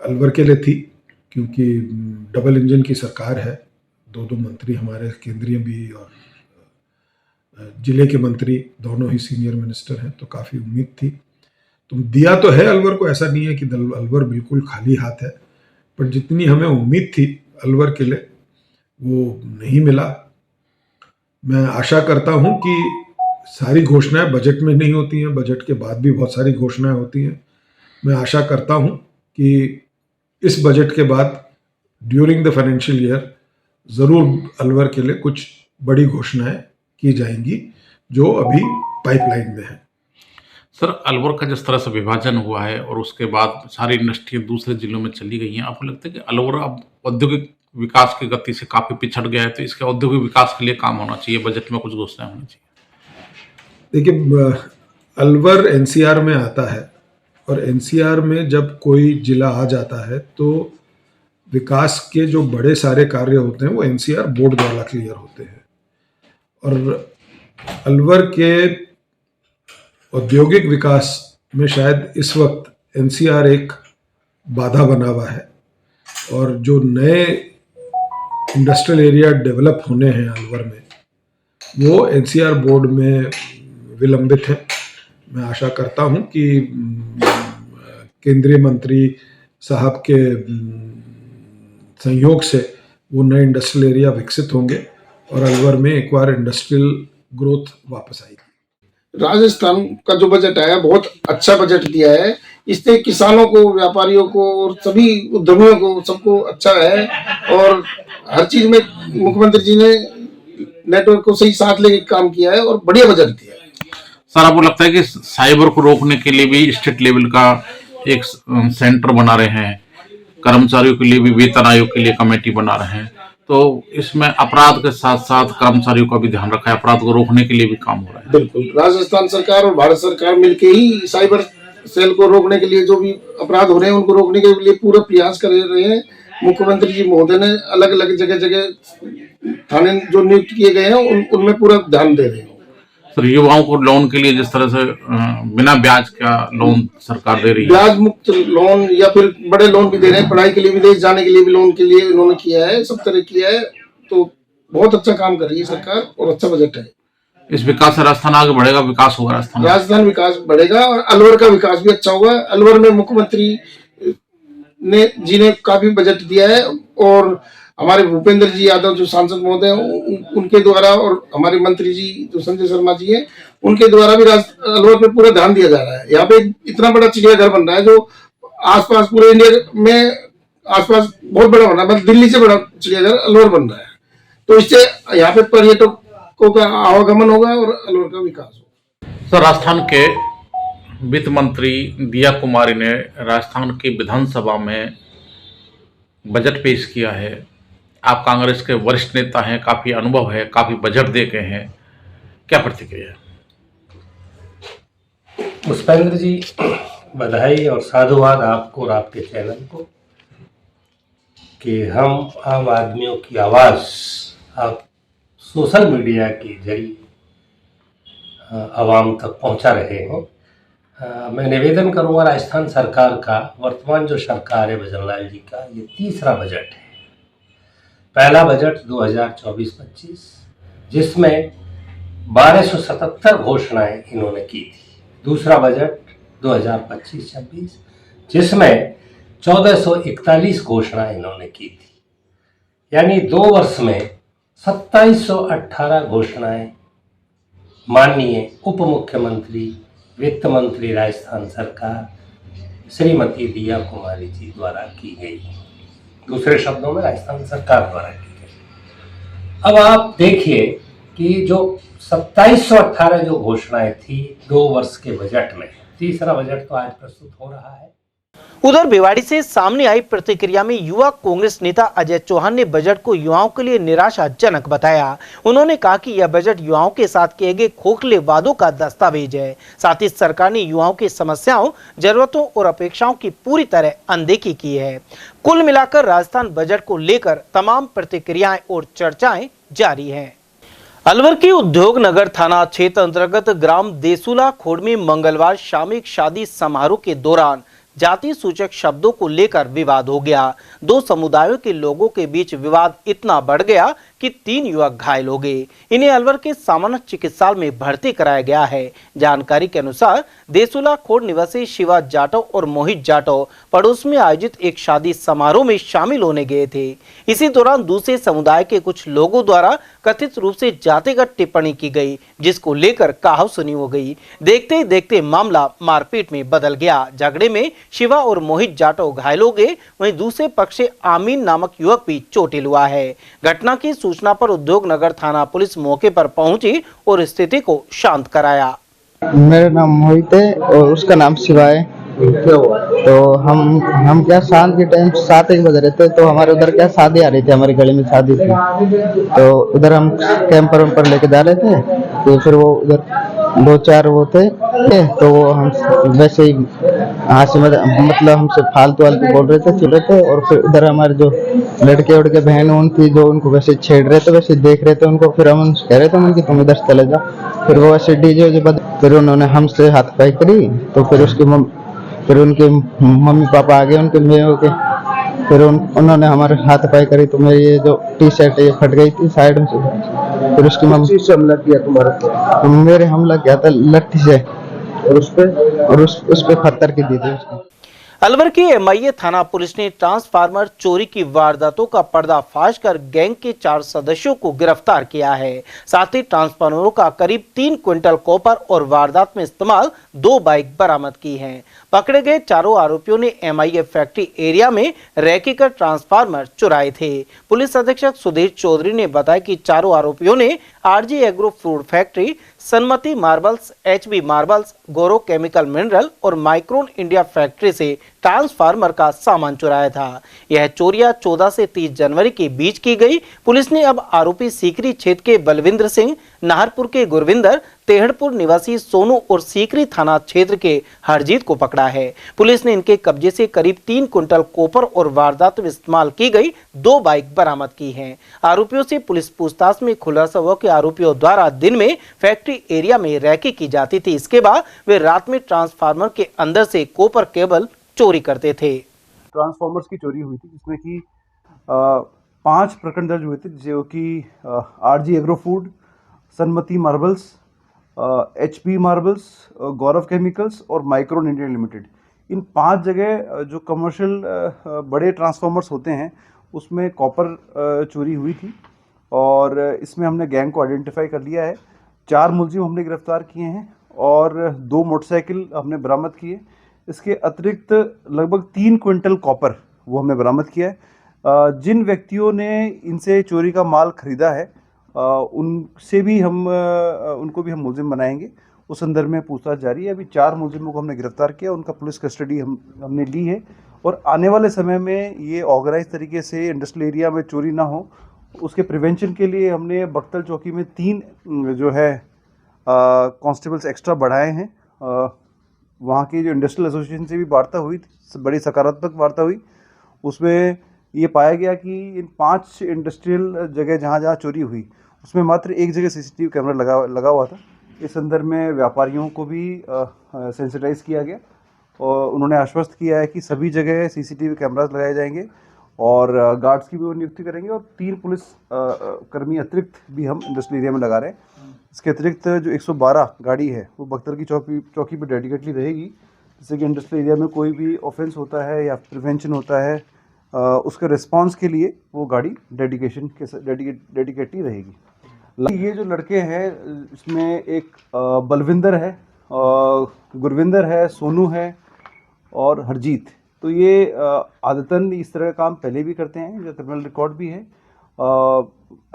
[SPEAKER 15] अलवर के लिए थी, क्योंकि डबल इंजन की सरकार है, दो मंत्री हमारे केंद्रीय भी और जिले के मंत्री दोनों ही सीनियर मिनिस्टर हैं, तो काफ़ी उम्मीद थी। तो दिया तो है अलवर को, ऐसा नहीं है कि अलवर बिल्कुल खाली हाथ है, पर जितनी हमें उम्मीद थी अलवर के लिए वो नहीं मिला। मैं आशा करता हूं कि सारी घोषणाएं बजट में नहीं होती हैं, बजट के बाद भी बहुत सारी घोषणाएं होती हैं। मैं आशा करता हूं कि इस बजट के बाद ड्यूरिंग द फाइनेंशियल ईयर ज़रूर अलवर के लिए कुछ बड़ी घोषणाएं की जाएंगी जो अभी पाइपलाइन में है।
[SPEAKER 10] सर, अलवर का जिस तरह से विभाजन हुआ है और उसके बाद सारी इंडस्ट्री दूसरे जिलों में चली गई हैं, आपको लगता है कि अलवर अब औद्योगिक विकास की गति से काफ़ी पिछड़ गया है, तो इसके औद्योगिक विकास के लिए काम होना चाहिए, बजट में कुछ घोषणाएं होनी चाहिए?
[SPEAKER 15] देखिए, अलवर एनसीआर में आता है, और एनसीआर में जब कोई जिला आ जाता है तो विकास के जो बड़े सारे कार्य होते हैं वो एनसीआर बोर्ड द्वारा क्लियर होते हैं। और अलवर के औद्योगिक विकास में शायद इस वक्त एनसीआर एक बाधा बना हुआ है, और जो नए इंडस्ट्रियल एरिया डेवलप होने हैं अलवर में, वो एनसीआर बोर्ड में विलंबित है। मैं आशा करता हूं कि केंद्रीय मंत्री साहब के संयोग से वो नए इंडस्ट्रियल एरिया विकसित होंगे और अलवर में एक बार इंडस्ट्रियल ग्रोथ वापस आएगी।
[SPEAKER 16] राजस्थान का जो बजट आया बहुत अच्छा बजट दिया है। इससे किसानों को, व्यापारियों को और सभी उद्यमियों को, सबको अच्छा है। और हर चीज में मुख्यमंत्री जी ने नेटवर्क को सही साथ लेके काम किया है और बढ़िया बजट दिया है।
[SPEAKER 10] सर, आपको लगता है कि साइबर को रोकने के लिए भी स्टेट लेवल का एक सेंटर बना रहे हैं, कर्मचारियों के लिए भी वेतन आयोग के लिए कमेटी बना रहे हैं, तो इसमें अपराध के साथ साथ कर्मचारियों का भी ध्यान रखा है, अपराध को रोकने के लिए भी काम हो रहा है?
[SPEAKER 16] बिल्कुल, राजस्थान सरकार और भारत सरकार मिलके ही साइबर सेल को रोकने के लिए, जो भी अपराध हो रहे हैं उनको रोकने के लिए पूरा प्रयास कर रहे हैं। मुख्यमंत्री जी महोदय ने अलग अलग जगह थाने जो नियुक्त किए गए हैं उनमें पूरा ध्यान दे रहे हैं।
[SPEAKER 10] सर, युवाओं को लोन के लिए जिस तरह से बिना ब्याज का लोन सरकार दे रही है,
[SPEAKER 16] ब्याज मुक्त लोन या फिर बड़े लोन भी दे रहे हैं, पढ़ाई के लिए, विदेश जाने के लिए भी लोन के लिए इन्होंने किया है, सब तरह किया है। तो बहुत अच्छा काम कर रही है सरकार और अच्छा बजट है।
[SPEAKER 10] इस विकास से राजस्थान आगे बढ़ेगा, विकास होगा
[SPEAKER 16] राजस्थान विकास बढ़ेगा और अलवर का विकास भी अच्छा होगा। अलवर में मुख्यमंत्री जी ने काफी बजट दिया है और हमारे भूपेंद्र जी यादव जो सांसद महोदय उनके द्वारा और हमारे मंत्री जी जो संजय शर्मा जी हैं उनके द्वारा भी अलवर पे पूरा ध्यान दिया जा रहा है। यहाँ पे इतना बड़ा चिड़ियाघर बन रहा है जो आसपास पूरे इंडिया में आसपास बहुत बड़ा बन रहा है, दिल्ली से बड़ा चिड़ियाघर अलवर बन रहा है। तो इससे यहाँ पे पर्यटकों का आवागमन होगा और अलवर का विकास होगा।
[SPEAKER 10] सर, राजस्थान के वित्त मंत्री दिया कुमारी ने राजस्थान की विधानसभा में बजट पेश किया है। आप कांग्रेस के वरिष्ठ नेता हैं, काफी अनुभव है, काफी बजट दे गए हैं, क्या प्रतिक्रिया है?
[SPEAKER 17] पुष्पेंद्र जी, बधाई और साधुवाद आपको और आपके चैनल को कि हम आम आदमियों की आवाज़ आप सोशल मीडिया के जरिए आवाम तक पहुंचा रहे हैं। मैं निवेदन करूंगा, राजस्थान सरकार का वर्तमान जो सरकार है भजनलाल जी का, ये तीसरा बजट है। पहला बजट 2024-25 जिसमें 1277 घोषणाएं इन्होंने की थी। दूसरा बजट 2025-26 जिसमें 1441 घोषणाएं इन्होंने की थी। यानी 2 वर्ष में 2718 घोषणाएं माननीय उप मुख्यमंत्री वित्त मंत्री राजस्थान सरकार श्रीमती दिया कुमारी जी द्वारा की गई। दूसरे शब्दों में राजस्थान सरकार द्वारा की गई। अब आप देखिए कि जो 2718 जो घोषणाएं थी 2 वर्ष के बजट में, तीसरा बजट तो आज प्रस्तुत हो रहा है।
[SPEAKER 2] उधर भिवाड़ी से सामने आई प्रतिक्रिया में युवा कांग्रेस नेता अजय चौहान ने बजट को युवाओं के लिए निराशाजनक बताया। उन्होंने कहा कि यह बजट युवाओं के साथ किए गए खोखले वादों का दस्तावेज है। साथ ही सरकार ने युवाओं की समस्याओं, जरूरतों और अपेक्षाओं की पूरी तरह अनदेखी की है। कुल मिलाकर राजस्थान बजट को लेकर तमाम प्रतिक्रियाएं और चर्चाएं जारी है। अलवर के उद्योग नगर थाना क्षेत्र अंतर्गत ग्राम देसुला खोड़ में मंगलवार शाम एक शादी समारोह के दौरान जाति सूचक शब्दों को लेकर विवाद हो गया। 2 समुदायों के लोगों के बीच विवाद इतना बढ़ गया कि 3 युवक घायल हो गए। इन्हें अलवर के सामान्य चिकित्सालय में भर्ती कराया गया है। जानकारी के अनुसार देसुला खोड़ निवासी शिवा जाटव और मोहित जाटव पड़ोस में आयोजित एक शादी समारोह में शामिल होने गए थे। इसी दौरान दूसरे समुदाय के कुछ लोगों द्वारा कथित रूप से जातिगत टिप्पणी की गई, जिसको लेकर कहासुनी हो गई। देखते ही देखते मामला मारपीट में बदल गया। झगड़े में शिवा और मोहित जाटव घायल हो गए, वहीं दूसरे पक्ष से आमीन नामक युवक भी चोटिल हुआ है। घटना की सूचना पर उद्योग नगर थाना पुलिस मौके पर पहुंची और स्थिति को शांत कराया।
[SPEAKER 18] मेरा नाम मोहित है और उसका नाम शिवा है। तो हम क्या शाम के टाइम 7-1 बज रहे थे, तो हमारे उधर क्या शादी आ रही थी, हमारे गली में शादी थी। तो उधर हम कैंपर वैम्पर लेके जा रहे थे, तो फिर वो उधर 2-4 वो थे, तो वो हम वैसे ही हंसी मतलब हमसे फालतू बोल रहे थे, चिढ़ रहे थे। और फिर उधर हमारे जो लड़के उड़के बहन उन थी, जो उनको वैसे छेड़ रहे थे, वैसे देख रहे थे उनको। फिर हम कह रहे थे उनकी तुम इधर चले जाओ। फिर वो ऐसे डीजे फिर उन्होंने हमसे हाथापाई करी। तो फिर उनके मम्मी पापा आ गए, उनके मेयों के। फिर उन्होंने हमारे हाथापाई करी, तो मेरी ये जो टी-शर्ट ये फट गई थी साइड में से। फिर उसकी मम्मी से हमला किया तुम्हारे? मेरे हमला किया था लट्ठी से, और उस पे पत्थर की दी थी उसको।
[SPEAKER 2] अलवर के एमआईए थाना पुलिस ने ट्रांसफार्मर चोरी की वारदातों का पर्दाफाश कर गैंग के 4 सदस्यों को गिरफ्तार किया है। साथ ही ट्रांसफार्मरों का करीब 3 क्विंटल कॉपर और वारदात में इस्तेमाल 2 बाइक बरामद की हैं। पकड़े गए चारों आरोपियों ने एमआईए फैक्ट्री एरिया में रैकी कर ट्रांसफार्मर चुराए थे। पुलिस अधीक्षक सुधीर चौधरी ने बताया कि चारों आरोपियों ने RG agro food factory, Sanmati marbles, HB marbles, Gaurav chemical mineral और माइक्रोन इंडिया फैक्ट्री से ट्रांसफार्मर का सामान चुराया था। यह चोरियां 14 से 30 जनवरी के बीच की गई। पुलिस ने अब आरोपी सीकरी क्षेत्र के बलविंद्र सिंह, नाहरपुर के गुरविंदर, तेहड़पुर निवासी सोनू और सीकरी थाना क्षेत्र के हरजीत को पकड़ा है। पुलिस ने इनके कब्जे से करीब 3 क्विंटल कॉपर और वारदात में इस्तेमाल की गई 2 बाइक बरामद की हैं। आरोपियों से पुलिस पूछताछ में खुलासा हुआ कि आरोपियों द्वारा दिन में फैक्ट्री एरिया में रैकी की जाती थी। इसके बाद वे रात में ट्रांसफार्मर के अंदर से कॉपर केबल चोरी करते थे।
[SPEAKER 19] ट्रांसफार्मर्स की चोरी हुई थी, जिसमें कि 5 प्रकरण दर्ज हुए थे, जो कि RG agro food, Sanmati marbles, HP marbles, Gaurav chemicals और माइक्रोन इंडिया लिमिटेड, इन 5 जगह जो कमर्शियल बड़े ट्रांसफार्मर्स होते हैं उसमें कॉपर चोरी हुई थी। और इसमें हमने गैंग को आइडेंटिफाई कर लिया है। 4 मुलजिम हमने गिरफ्तार किए हैं और 2 मोटरसाइकिल हमने बरामद किए। इसके अतिरिक्त लगभग 3 क्विंटल कॉपर वो हमने बरामद किया है। जिन व्यक्तियों ने इनसे चोरी का माल खरीदा है उनसे भी उनको भी हम मुलजिम बनाएंगे। उस संदर्भ में पूछताछ जारी है। अभी 4 मुलजिमों को हमने गिरफ्तार किया, उनका पुलिस कस्टडी हमने ली है। और आने वाले समय में ये ऑर्गेनाइज तरीके से इंडस्ट्रियल एरिया में चोरी ना हो, उसके प्रिवेंशन के लिए हमने बख्तल चौकी में 3 जो है कांस्टेबल्स एक्स्ट्रा बढ़ाए हैं। वहाँ की जो इंडस्ट्रियल एसोसिएशन से भी वार्ता हुई, बड़ी सकारात्मक वार्ता हुई। उसमें ये पाया गया कि इन 5 इंडस्ट्रियल जगह जहाँ जहाँ चोरी हुई उसमें मात्र 1 जगह सीसीटीवी कैमरा लगा हुआ था। इस संदर्भ में व्यापारियों को भी सेंसिटाइज किया गया और उन्होंने आश्वस्त किया है कि सभी जगह सीसीटीवी कैमरास लगाए जाएंगे और गार्ड्स की भी नियुक्ति करेंगे। और 3 पुलिस कर्मी अतिरिक्त भी हम इंडस्ट्रियल एरिया में लगा रहे हैं। इसके अतिरिक्त जो 112 गाड़ी है वो बख्तर की चौकी पर डेडिकेटली रहेगी, जैसे कि इंडस्ट्रियल एरिया में कोई भी ऑफेंस होता है या प्रिवेंशन होता है, उसके रिस्पांस के लिए वो गाड़ी डेडिकेटेड रहेगी। ये जो लड़के हैं इसमें एक बलविंदर है, गुरविंदर है, सोनू है और हरजीत। तो ये आदतन इस तरह का काम पहले भी करते हैं, जो क्रिमिनल रिकॉर्ड भी है।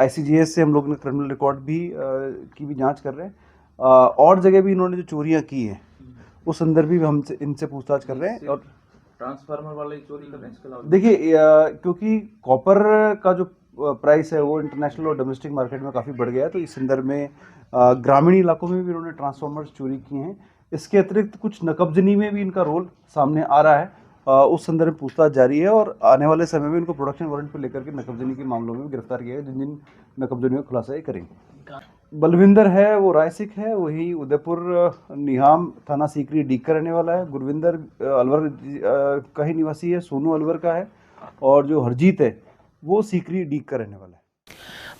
[SPEAKER 19] ICGS से हम लोग ने क्रिमिनल रिकॉर्ड भी की भी जांच कर रहे हैं। और जगह भी इन्होंने जो चोरियां की हैं उस संदर्भ भी हम इनसे पूछताछ कर रहे हैं। और
[SPEAKER 9] ट्रांसफार्मर वाले चोरी कर रहे हैं, इसके अलावा
[SPEAKER 19] देखिए क्योंकि कॉपर का जो प्राइस है वो इंटरनेशनल और डोमेस्टिक मार्केट में काफ़ी बढ़ गया है, तो इस संदर्भ में ग्रामीण इलाकों में भी इन्होंने ट्रांसफार्मर्स चोरी किए हैं। इसके अतिरिक्त कुछ नकबजनी में भी इनका रोल सामने आ रहा है, उस संदर्भ में पूछताछ जारी है और आने वाले समय में इनको प्रोडक्शन वारंट पर लेकर के नकबजनी के मामलों में भी गिरफ्तार किया है, जिन जिन नकबजनी में खुलासा करेंगे। बलविंदर है वो रायसिक है, वही उदयपुर निहाम थाना सीकरी डीक का रहने वाला है। गुरविंदर अलवर का ही निवासी है, सोनू अलवर का है और जो हरजीत है वो सीकरी डीक का रहने वाला है।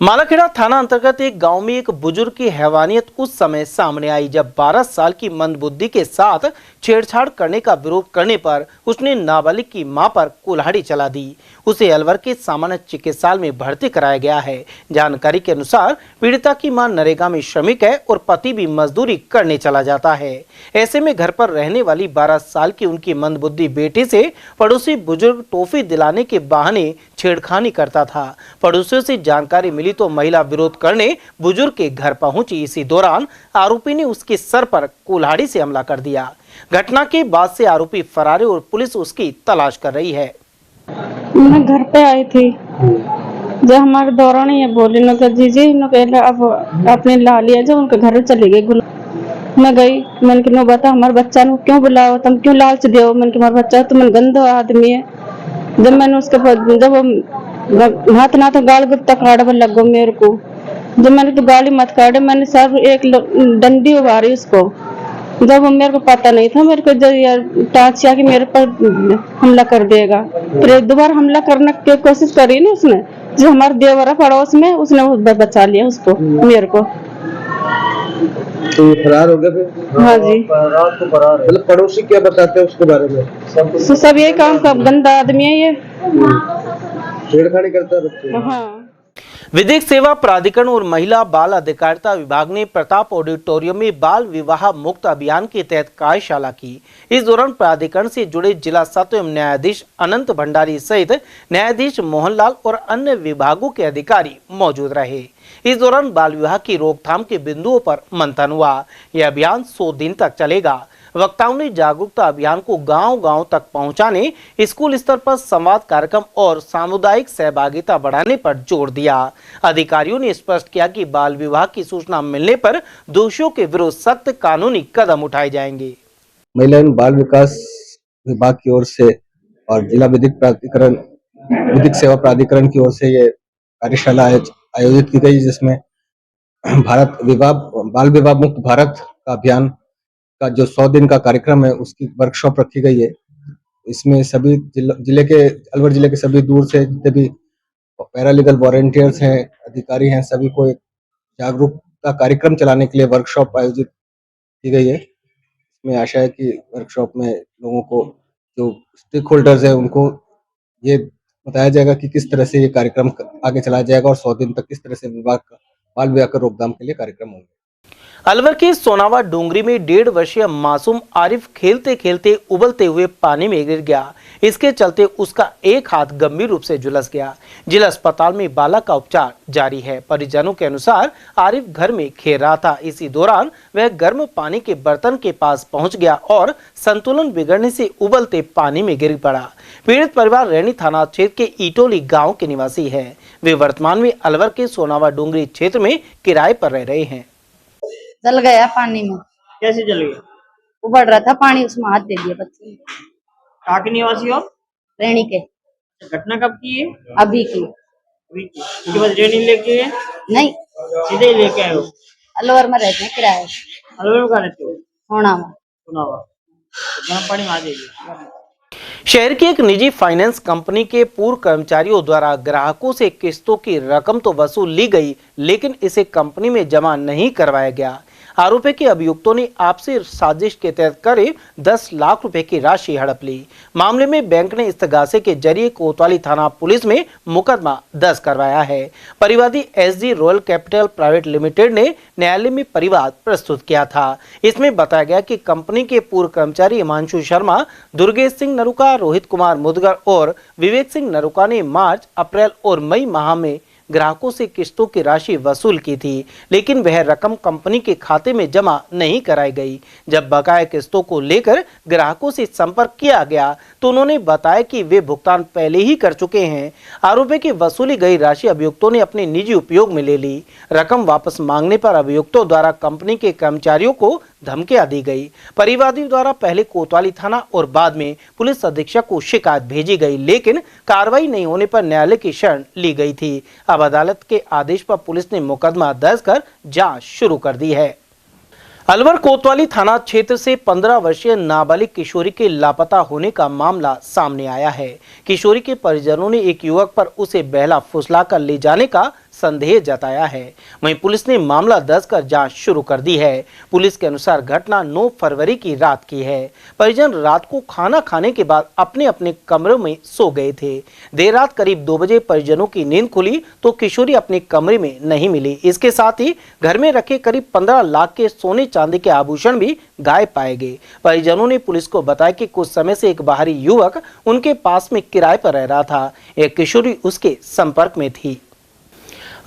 [SPEAKER 2] मालाखेड़ा थाना अंतर्गत एक गांव में एक बुजुर्ग की हैवानियत उस समय सामने आई जब 12 साल की मंदबुद्धि के साथ छेड़छाड़ करने का विरोध करने पर उसने नाबालिग की मां पर कुल्हाड़ी चला दी। उसे अलवर के सामान्य चिकित्सालय में भर्ती कराया गया है। जानकारी के अनुसार पीड़िता की मां नरेगा में श्रमिक है और पति भी मजदूरी करने चला जाता है। ऐसे में घर पर रहने वाली 12 साल की उनकी मंदबुद्धि बेटी से पड़ोसी बुजुर्ग टॉफी दिलाने के बहाने छेड़खानी करता था। पड़ोसियों से जानकारी मिली तो महिला विरोध करने बुजुर्ग के घर पहुंची। इसी दौरान आरोपी ने उसके सर पर कुल्हाड़ी से हमला कर दिया। घटना के बाद से आरोपी फरार है और पुलिस उसकी तलाश कर रही है।
[SPEAKER 20] मैं घर पे आई थी जब हमारे दौरान ये बोले न तो जीजी न पहले अब अपने ला लिया जो उनके घर चली गई। मैं गई, मैंने कि नो बता हमारे बच्चा को क्यों बुलाओ, तुम क्यों लालच दो। मैंने कि हमारा बच्चा तो मन गंदा आदमी है। जब मैंने उसके जब हाथ ना तो गाल गुप्ता काट लगो मेरे को। जब मैंने तो गाली मत काटे, मैंने सर एक डंडी उभारी उसको। जब वो मेरे को पता नहीं था, मेरे को जब यार टाँच कि मेरे पर हमला कर देगा, फिर दोबारा हमला करने की कोशिश करी ना उसने। जो हमारे देवरा पड़ोस में उसने बचा लिया उसको मेरे को।
[SPEAKER 21] तो ये फरार हो गया फिर?
[SPEAKER 20] हाँ जी।
[SPEAKER 21] मतलब पड़ोसी क्या बताते हैं उसके बारे में?
[SPEAKER 20] सब ये काम का गंदा आदमी है, ये
[SPEAKER 21] छेड़खानी करता है बच्चे।
[SPEAKER 20] हाँ।
[SPEAKER 2] विधिक सेवा प्राधिकरण और महिला बाल अधिकारिता विभाग ने प्रताप ऑडिटोरियम में बाल विवाह मुक्त अभियान के तहत कार्यशाला की। इस दौरान प्राधिकरण से जुड़े जिला सत्र एवं न्यायाधीश अनंत भंडारी सहित न्यायाधीश मोहनलाल और अन्य विभागों के अधिकारी मौजूद रहे। इस दौरान बाल विवाह की रोकथाम के बिंदुओं पर मंथन हुआ। यह अभियान 100 दिन तक चलेगा। वक्ताओं ने जागरूकता अभियान को गांव-गांव तक पहुंचाने, स्कूल स्तर पर संवाद कार्यक्रम और सामुदायिक सहभागिता बढ़ाने पर जोर दिया। अधिकारियों ने स्पष्ट किया कि बाल विवाह की सूचना मिलने पर दोषियों के विरुद्ध सख्त कानूनी कदम उठाए जाएंगे।
[SPEAKER 21] महिला एवं बाल विकास विभाग की ओर से और जिला विधिक सेवा प्राधिकरण की ओर से ये कार्यशाला आयोजित की गई, जिसमें बाल विवाह मुक्त भारत का अभियान का जो 100 दिन का कार्यक्रम है उसकी वर्कशॉप रखी गई है। इसमें सभी अलवर जिले के सभी दूर से जितने भी पैरालीगल वॉलंटियर्स हैं, अधिकारी हैं, सभी को एक जागरूकता कार्यक्रम चलाने के लिए वर्कशॉप आयोजित की गई है। इसमें आशा है कि वर्कशॉप में लोगों को जो स्टेक होल्डर्स हैं उनको ये बताया जाएगा कि किस तरह से ये कार्यक्रम आगे चलाया जाएगा और 100 दिन तक किस तरह से बाल विवाह का रोकथाम के लिए कार्यक्रम होंगे।
[SPEAKER 2] अलवर के सोनावा डोंगरी में 1.5 वर्षीय मासूम आरिफ खेलते खेलते उबलते हुए पानी में गिर गया। इसके चलते उसका एक हाथ गंभीर रूप से झुलस गया। जिला अस्पताल में बालक का उपचार जारी है। परिजनों के अनुसार आरिफ घर में खेल रहा था। इसी दौरान वह गर्म पानी के बर्तन के पास पहुंच गया और संतुलन बिगड़ने से उबलते पानी में गिर पड़ा। पीड़ित परिवार रैनी थाना क्षेत्र के ईटोली गाँव के निवासी है। वे वर्तमान में अलवर के सोनावा डोंगरी क्षेत्र में किराए पर रह रहे हैं।
[SPEAKER 22] जल गया पानी में।
[SPEAKER 23] कैसे जल गया?
[SPEAKER 22] उबल रहा था पानी, उसमें हाथ दे दिया बच्चे ने।
[SPEAKER 23] कहाँ के निवासी हो?
[SPEAKER 22] रैनी के।
[SPEAKER 23] घटना कब की है?
[SPEAKER 22] अभी की।
[SPEAKER 23] उसके बाद रैनी लेके गए?
[SPEAKER 22] नहीं,
[SPEAKER 23] सीधे ही लेके आए हो?
[SPEAKER 22] अलवर में रहते हैं किराए।
[SPEAKER 23] अलवर में कहाँ रहते हो?
[SPEAKER 22] सोनावा।
[SPEAKER 23] गर्म पानी में आ जाएगी।
[SPEAKER 2] शहर की एक निजी फाइनेंस कंपनी के पूर्व कर्मचारियों द्वारा ग्राहकों से किस्तों की रकम तो वसूल ली गई, लेकिन इसे कंपनी में जमा नहीं करवाया गया। आरोपी के अभियुक्तों ने आपसी साजिश के तहत करीब 10 लाख रुपए की राशि हड़प ली। मामले में बैंक ने इस्तगासे के जरिए कोतवाली थाना पुलिस में मुकदमा दर्ज करवाया है। परिवादी SD royal capital private limited ने न्यायालय में परिवाद प्रस्तुत किया था। इसमें बताया गया कि कंपनी के पूर्व कर्मचारी हिमांशु शर्मा, दुर्गेश सिंह नरूका, रोहित कुमार मुदगर और विवेक सिंह नरूका ने मार्च, अप्रैल और मई माह में ग्राहकों से किस्तों की राशि वसूल की थी, लेकिन वह रकम कंपनी के खाते में जमा नहीं कराई गई। जब बकाया किस्तों को लेकर ग्राहकों से संपर्क किया गया तो उन्होंने बताया कि वे भुगतान पहले ही कर चुके हैं। आरोपी की वसूली गई राशि अभियुक्तों ने अपने निजी उपयोग में ले ली। रकम वापस मांगने पर अभियुक्तों द्वारा कंपनी के कर्मचारियों को धमकियां दी गई। परिवादियों द्वारा पहले कोतवाली थाना और बाद में पुलिस अधीक्षक को शिकायत भेजी गई, लेकिन कार्रवाई नहीं होने पर न्यायालय की शरण ली गई थी। अब अदालत के आदेश पर पुलिस ने मुकदमा दर्ज कर जांच शुरू कर दी है। अलवर कोतवाली थाना क्षेत्र से 15 वर्षीय नाबालिग किशोरी के लापता होने का मामला सामने आया है। किशोरी के परिजनों ने एक युवक पर उसे बहला फुसला कर ले जाने का संदेह जताया है। वहीं पुलिस ने मामला दर्ज कर जांच शुरू कर दी है। पुलिस के अनुसार घटना 9 फरवरी की रात की है। परिजन रात को खाना खाने के बाद अपने अपने कमरों में सो गए थे। देर रात करीब 2 बजे परिजनों की नींद खुली तो किशोरी अपने कमरे में नहीं मिली। इसके साथ ही घर में रखे करीब 15 लाख के सोने चांदी के आभूषण भी गायब पाए गए। परिजनों ने पुलिस को बताया कि कुछ समय से एक बाहरी युवक उनके पास में किराए पर रह रहा था। एक किशोरी उसके संपर्क में थी।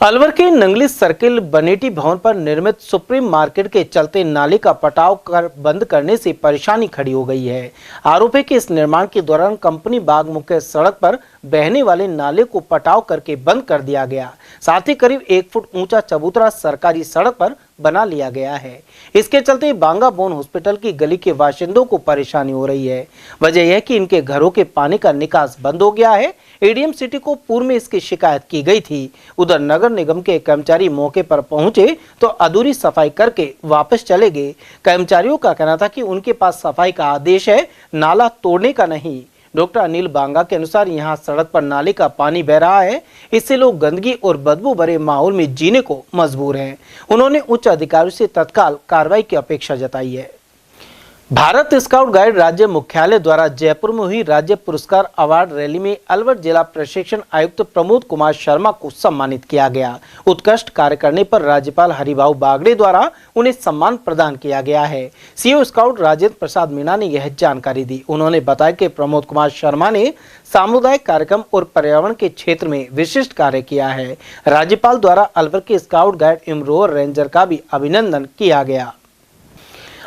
[SPEAKER 2] अलवर के नंगली सर्किल बनेटी भवन पर निर्मित सुप्रीम मार्केट के चलते नाले का पटाव कर बंद करने से परेशानी खड़ी हो गई है। आरोपी के इस निर्माण के दौरान कंपनी बाग मुख्य सड़क पर बहने वाले नाले को पटाव करके बंद कर दिया गया। साथ ही करीब 1 फुट ऊंचा चबूतरा सरकारी सड़क पर बना लिया गया है। इसके चलते बांगा बोन हॉस्पिटल की गली के बाशिंदों को परेशानी हो रही है। वजह यह कि इनके घरों के पानी का निकास बंद हो गया है। एडीएम सिटी को पूर्व में इसकी शिकायत की गई थी। उधर नगर निगम के कर्मचारी मौके पर पहुंचे तो अधूरी सफाई करके वापस चले गए। कर्मचारियों का कहना था कि उनके पास सफाई का आदेश है, नाला तोड़ने का नहीं। डॉक्टर अनिल बांगा के अनुसार यहां सड़क पर नाले का पानी बह रहा है, इससे लोग गंदगी और बदबू भरे माहौल में जीने को मजबूर हैं। उन्होंने उच्च अधिकारियों से तत्काल कार्रवाई की अपेक्षा जताई है। भारत स्काउट गाइड राज्य मुख्यालय द्वारा जयपुर में हुई राज्य पुरस्कार अवार्ड रैली में अलवर जिला प्रशिक्षण आयुक्त प्रमोद कुमार शर्मा को सम्मानित किया गया। उत्कृष्ट कार्य करने पर राज्यपाल हरिभाऊ बागड़े द्वारा उन्हें सम्मान प्रदान किया गया है। सीओ स्काउट राजेंद्र प्रसाद मीणा ने यह जानकारी दी। उन्होंने बताया कि प्रमोद कुमार शर्मा ने सामुदायिक कार्यक्रम और पर्यावरण के क्षेत्र में विशिष्ट कार्य किया है। राज्यपाल द्वारा अलवर के स्काउट गाइड इमरोर रेंजर का भी अभिनंदन किया गया।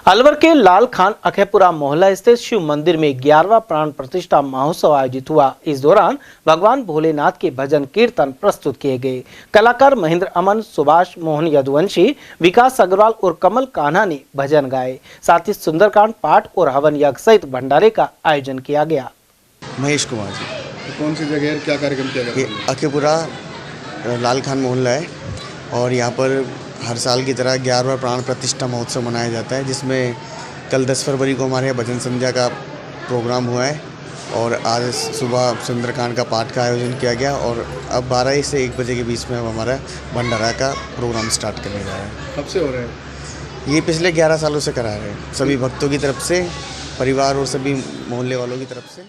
[SPEAKER 2] अलवर के लाल खान अखेपुरा मोहल्ला स्थित शिव मंदिर में 11वां प्राण प्रतिष्ठा महोत्सव आयोजित हुआ। इस दौरान भगवान भोलेनाथ के भजन कीर्तन प्रस्तुत किए गए। कलाकार महेंद्र अमन, सुभाष मोहन यदुवंशी, विकास अग्रवाल और कमल कान्हा ने भजन गाए। साथ ही सुंदरकांड पाठ और हवन यज्ञ सहित भंडारे का आयोजन किया गया।
[SPEAKER 1] महेश कुमार जी।
[SPEAKER 3] कौन सी जगह क्या कार्यक्रम किया गया?
[SPEAKER 1] अखेपुरा लाल खान मोहल्ला है और यहाँ पर हर साल की तरह 11वां प्राण प्रतिष्ठा महोत्सव मनाया जाता है, जिसमें कल 10 फरवरी को हमारे भजन संध्या का प्रोग्राम हुआ है और आज सुबह सुंदरकांड का पाठ का आयोजन किया गया और अब 12 से 1 बजे के बीच में अब हमारा भंडारा का प्रोग्राम स्टार्ट करने जा रहे हैं।
[SPEAKER 3] कब से हो रहा है?
[SPEAKER 1] ये पिछले 11 सालों से करा रहे हैं, सभी भक्तों की तरफ से, परिवार और सभी मोहल्ले वालों की तरफ से।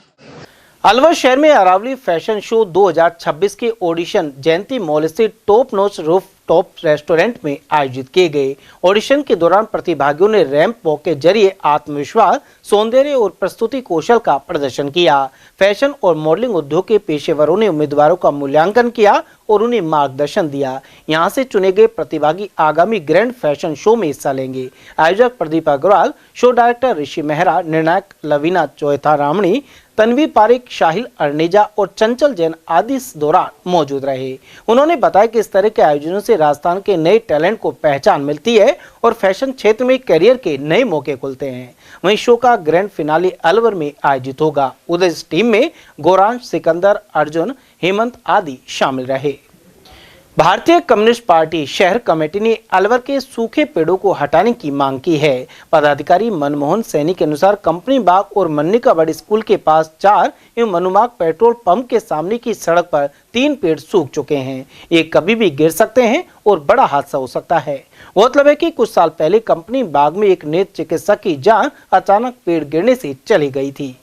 [SPEAKER 2] अलवर शहर में अरावली फैशन शो 2026 के ऑडिशन जयंती मॉल स्थित top notch roof top restaurant में आयोजित किए गए। ऑडिशन के दौरान प्रतिभागियों ने रैंप वॉक के जरिए आत्मविश्वास, सौंदर्य और प्रस्तुति कौशल का प्रदर्शन किया। फैशन और मॉडलिंग उद्योग के पेशेवरों ने उम्मीदवारों का मूल्यांकन किया और उन्हें मार्गदर्शन दिया। यहां से चुने गए प्रतिभागी आगामी ग्रैंड फैशन शो में हिस्सा लेंगे। आयोजक प्रदीप अग्रवाल, शो डायरेक्टर ऋषि मेहरा, निर्णायक लवीना चौथा रामणी, तन्वी पारिक, शाहिल अर्नेजा और चंचल जैन आदि इस दौरान मौजूद रहे। उन्होंने बताया कि इस तरह के आयोजनों से राजस्थान के नए टैलेंट को पहचान मिलती है और फैशन क्षेत्र में करियर के नए मौके खुलते हैं। वहीं शो का ग्रैंड फिनाले अलवर में आयोजित होगा। उधर इस टीम में गौरांश, सिकंदर, अर्जुन, हेमंत आदि शामिल रहे। भारतीय कम्युनिस्ट पार्टी शहर कमेटी ने अलवर के सूखे पेड़ों को हटाने की मांग की है। पदाधिकारी मनमोहन सैनी के अनुसार कंपनी बाग और मन्निकाबाड़ी स्कूल के पास 4 एवं मनुमाग पेट्रोल पंप के सामने की सड़क पर 3 पेड़ सूख चुके हैं। ये कभी भी गिर सकते हैं और बड़ा हादसा हो सकता है। गौरतलब है कि कुछ साल पहले कंपनी बाग में एक नेत्र चिकित्सक की जान अचानक पेड़ गिरने से चली गई थी।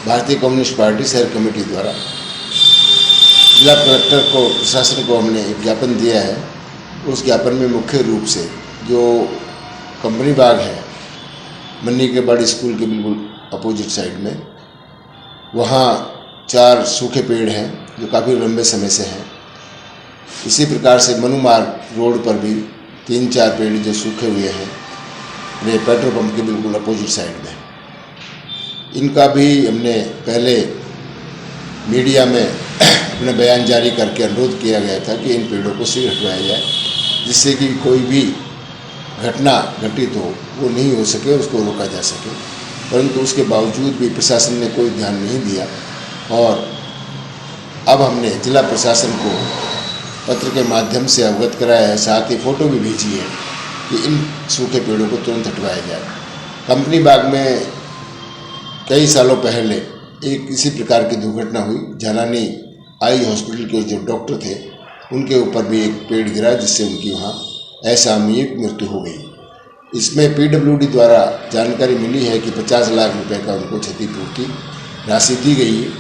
[SPEAKER 5] भारतीय कम्युनिस्ट पार्टी शहर कमेटी द्वारा जिला कलेक्टर को, प्रशासन को हमने एक ज्ञापन दिया है। उस ज्ञापन में मुख्य रूप से जो कंपनी बाग है मन्निकाबाड़ी स्कूल के बिल्कुल अपोजिट साइड में, वहाँ 4 सूखे पेड़ हैं जो काफ़ी लंबे समय से हैं। इसी प्रकार से मनुमार्ग रोड पर भी 3-4 पेड़ जो सूखे हुए हैं ये पेट्रोल पंप के बिल्कुल अपोजिट साइड में। इनका भी हमने पहले मीडिया में अपना बयान जारी करके अनुरोध किया गया था कि इन पेड़ों को शीघ्र हटवाया जाए, जिससे कि कोई भी घटना घटित हो वो नहीं हो सके, उसको रोका जा सके। परंतु उसके बावजूद भी प्रशासन ने कोई ध्यान नहीं दिया और अब हमने जिला प्रशासन को पत्र के माध्यम से अवगत कराया है, साथ ही फ़ोटो भी भेजी है कि इन सूखे पेड़ों को तुरंत हटवाया जाए। कंपनी बाग में कई सालों पहले एक इसी प्रकार की दुर्घटना हुई। झालानी आई हॉस्पिटल के जो डॉक्टर थे उनके ऊपर भी एक पेड़ गिरा, जिससे उनकी वहाँ असामयिक मृत्यु हो गई। इसमें पीडब्ल्यूडी द्वारा जानकारी मिली है कि 50 लाख रुपए का उनको क्षतिपूर्ति राशि दी गई है।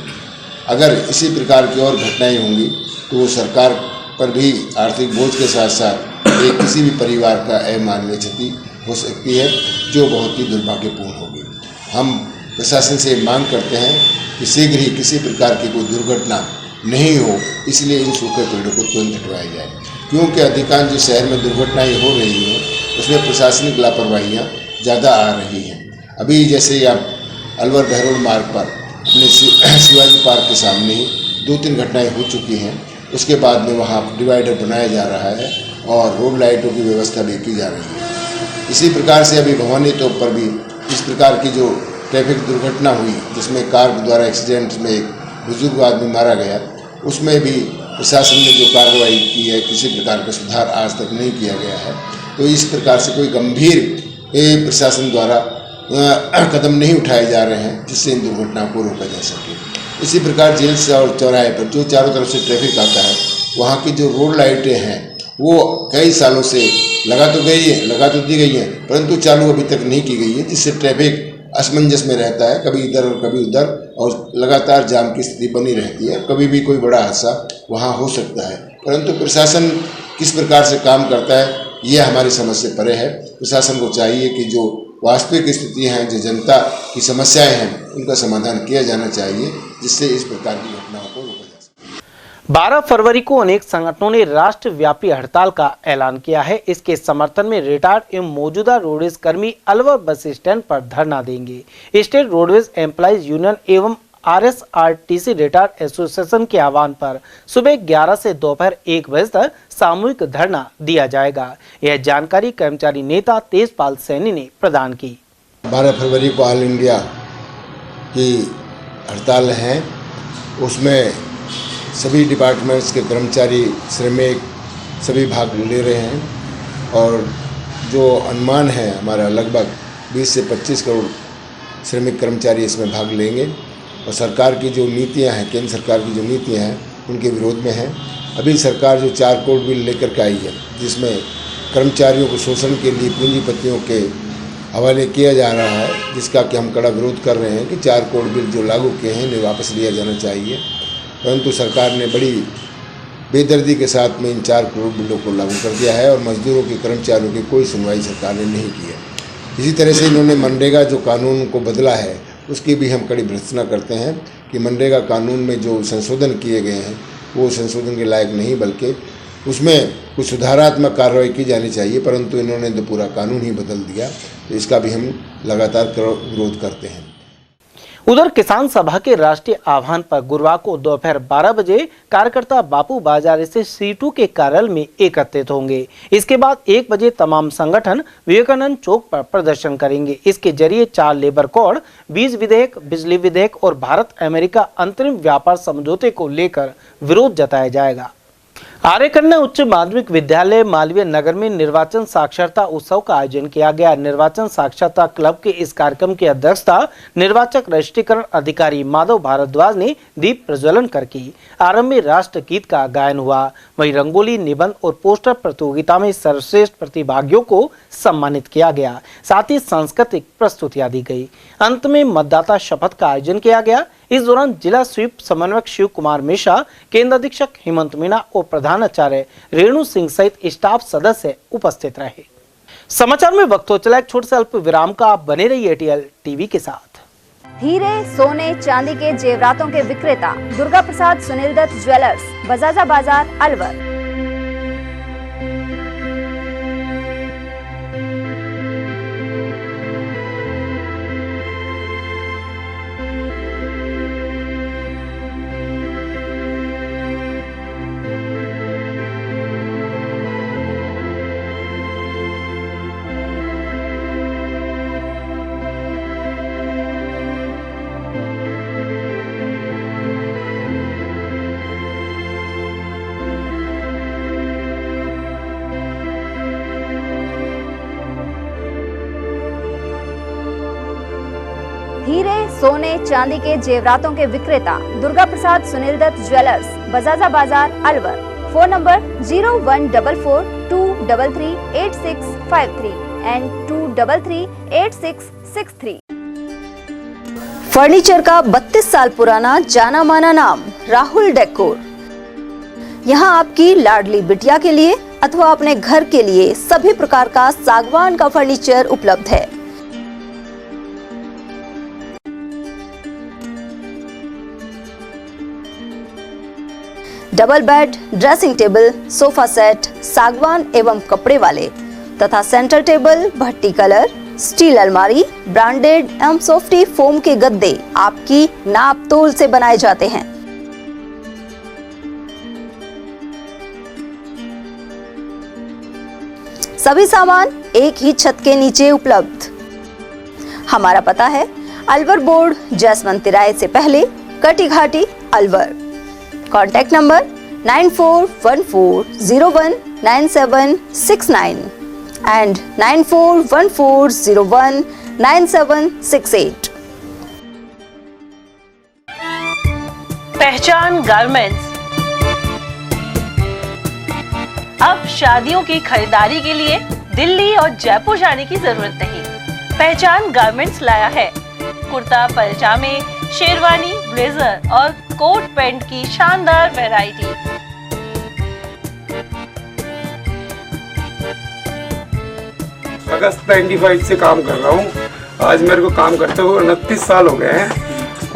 [SPEAKER 5] अगर इसी प्रकार की और घटनाएं होंगी तो वो सरकार पर भी आर्थिक बोझ के साथ साथ एक किसी भी परिवार का अमानवीय क्षति हो सकती है, जो बहुत ही दुर्भाग्यपूर्ण होगी। हम प्रशासन से मांग करते हैं कि शीघ्र ही किसी प्रकार की कोई दुर्घटना नहीं हो, इसलिए इन सूखे पेड़ों को तुरंत हटवाया जाए, क्योंकि अधिकांश जो शहर में दुर्घटनाएं हो रही हैं उसमें प्रशासनिक लापरवाहियाँ ज़्यादा आ रही हैं। अभी जैसे आप अलवर बहरोड मार्ग पर अपने शिवाजी पार्क के सामने ही 2-3 घटनाएं हो चुकी हैं। उसके बाद में वहाँ डिवाइडर बनाया जा रहा है और रोड लाइटों की व्यवस्था भी की जा रही है। इसी प्रकार से अभी भवानी तोप पर भी इस प्रकार की जो ट्रैफिक दुर्घटना हुई, जिसमें कार द्वारा एक्सीडेंट में एक बुजुर्ग आदमी मारा गया, उसमें भी प्रशासन ने जो कार्रवाई की है किसी प्रकार का सुधार आज तक नहीं किया गया है। तो इस प्रकार से कोई गंभीर प्रशासन द्वारा कदम नहीं उठाए जा रहे हैं जिससे इन दुर्घटनाओं को रोका जा सके। इसी प्रकार जेल से और चौराहे पर जो चारों तरफ से ट्रैफिक आता है, वहाँ की जो रोड लाइटें हैं वो कई सालों से लगा तो दी गई हैं, परंतु चालू अभी तक नहीं की गई है, जिससे ट्रैफिक असमंजस में रहता है, कभी इधर और कभी उधर, और लगातार जाम की स्थिति बनी रहती है। कभी भी कोई बड़ा हादसा वहाँ हो सकता है, परंतु प्रशासन किस प्रकार से काम करता है ये हमारी समझ से परे है। प्रशासन को चाहिए कि जो वास्तविक स्थितियाँ हैं, जो जनता की समस्याएं हैं, उनका समाधान किया जाना चाहिए, जिससे इस प्रकार की घटनाओं को रोका जा सके।
[SPEAKER 2] 12 फरवरी को अनेक संगठनों ने राष्ट्रव्यापी हड़ताल का ऐलान किया है। इसके समर्थन में रिटायर्ड एवं मौजूदा रोडवेज कर्मी अलवर बस स्टैंड पर धरना देंगे। स्टेट रोडवेज एम्प्लॉइज यूनियन एवं RSRTC रिटायर्ड एसोसिएशन के आह्वान पर सुबह 11 से दोपहर 1 बजे तक सामूहिक धरना दिया जाएगा। यह जानकारी कर्मचारी नेता तेजपाल सैनी ने प्रदान की।
[SPEAKER 5] 12 फरवरी को ऑल इंडिया की हड़ताल है, उसमें सभी डिपार्टमेंट्स के कर्मचारी, श्रमिक सभी भाग ले रहे हैं और जो अनुमान है हमारा लगभग 20 से 25 करोड़ श्रमिक कर्मचारी इसमें भाग लेंगे। और सरकार की जो नीतियां हैं, केंद्र सरकार की जो नीतियां हैं, उनके विरोध में है। अभी सरकार जो 4 करोड़ बिल लेकर के आई है, जिसमें कर्मचारियों को शोषण के लिए पूंजीपतियों के हवाले किया जा रहा है, जिसका कि हम कड़ा विरोध कर रहे हैं कि 4 करोड़ बिल जो लागू किए हैं इन्हें वापस लिया जाना चाहिए। परंतु सरकार ने बड़ी बेदर्दी के साथ में इन 4 करोड़ बिलों को लागू कर दिया है और मजदूरों के, कर्मचारियों की कोई सुनवाई सरकार ने नहीं की है। इसी तरह से इन्होंने मनरेगा जो कानून को बदला है, उसकी भी हम कड़ी भर्त्सना करते हैं कि मनरेगा कानून में जो संशोधन किए गए हैं वो संशोधन के लायक नहीं, बल्कि उसमें कुछ सुधारात्मक कार्रवाई की जानी चाहिए, परंतु इन्होंने तो पूरा कानून ही बदल दिया। तो इसका भी हम लगातार विरोध करते हैं।
[SPEAKER 2] उधर किसान सभा के राष्ट्रीय आह्वान पर गुरुवार को दोपहर 12 बजे कार्यकर्ता बापू बाजार से C2 के कार्यालय में एकत्रित होंगे। इसके बाद 1 बजे तमाम संगठन विवेकानंद चौक पर प्रदर्शन करेंगे। इसके जरिए 4 लेबर कोड, बीज विधेयक, बिजली विधेयक और भारत अमेरिका अंतरिम व्यापार समझौते को लेकर विरोध जताया जाएगा। आर्यकन्या उच्च माध्यमिक विद्यालय मालवीय नगर में निर्वाचन साक्षरता उत्सव का आयोजन किया गया। निर्वाचन साक्षरता क्लब के इस कार्यक्रम की अध्यक्षता निर्वाचक रजिस्ट्रीकरण अधिकारी माधव भारद्वाज ने दीप प्रज्वलन कर की। आरंभ में राष्ट्र गीत का गायन हुआ। वहीं रंगोली, निबंध और पोस्टर प्रतियोगिता में सर्वश्रेष्ठ प्रतिभागियों को सम्मानित किया गया। साथ ही सांस्कृतिक प्रस्तुतियां दी गई। अंत में मतदाता शपथ का आयोजन किया गया। इस दौरान जिला स्वीप समन्वयक शिव कुमार मिश्रा, केंद्र अधीक्षक हेमंत मीणा और प्रधानाचार्य रेणु सिंह सहित स्टाफ सदस्य उपस्थित रहे। समाचार में वक्त हो चला एक छोटे से अल्प विराम का। आप बने रहिए एटीएल टीवी के साथ।
[SPEAKER 6] हीरे, सोने, चांदी के जेवरातों के विक्रेता दुर्गा प्रसाद सुनील दत्त ज्वेलर्स, बजाजा बाजार, अलवर। हीरे, सोने, चांदी के जेवरातों के विक्रेता दुर्गा प्रसाद सुनील दत्त ज्वेलर्स, बजाजा बाजार, Alwar. Phone number 0144233863 and 2338663। Furniture का 32 साल पुराना जाना माना नाम राहुल डेकोर। यहाँ आपकी लाडली बिटिया के लिए अथवा अपने घर के लिए सभी प्रकार का सागवान का फर्नीचर उपलब्ध है। Double bed, dressing table, sofa set सागवान एवं कपड़े वाले तथा सेंटर टेबल, भट्टी कलर, स्टील अलमारी, ब्रांडेड एवं सॉफ्टी फोम के गद्दे आपकी नाप तोल से बनाए जाते हैं। सभी सामान एक ही छत के नीचे उपलब्ध। हमारा पता है अलवर बोर्ड, जसवंत तिराहे से पहले, कटी घाटी, अलवर। Contact number 9414019769 and 9414019768।
[SPEAKER 7] पहचान गारमेंट्स अब शादियों की खरीदारी के लिए दिल्ली और जयपुर जाने की जरूरत नहीं। पहचान गारमेंट्स लाया है कुर्ता, पैजामे, शेरवानी, ब्लेजर और कोट पैंट की शानदार वैरायटी।
[SPEAKER 8] अगस्त 95 से काम कर रहा हूँ। आज मेरे को काम करते हुए 29 साल हो गए हैं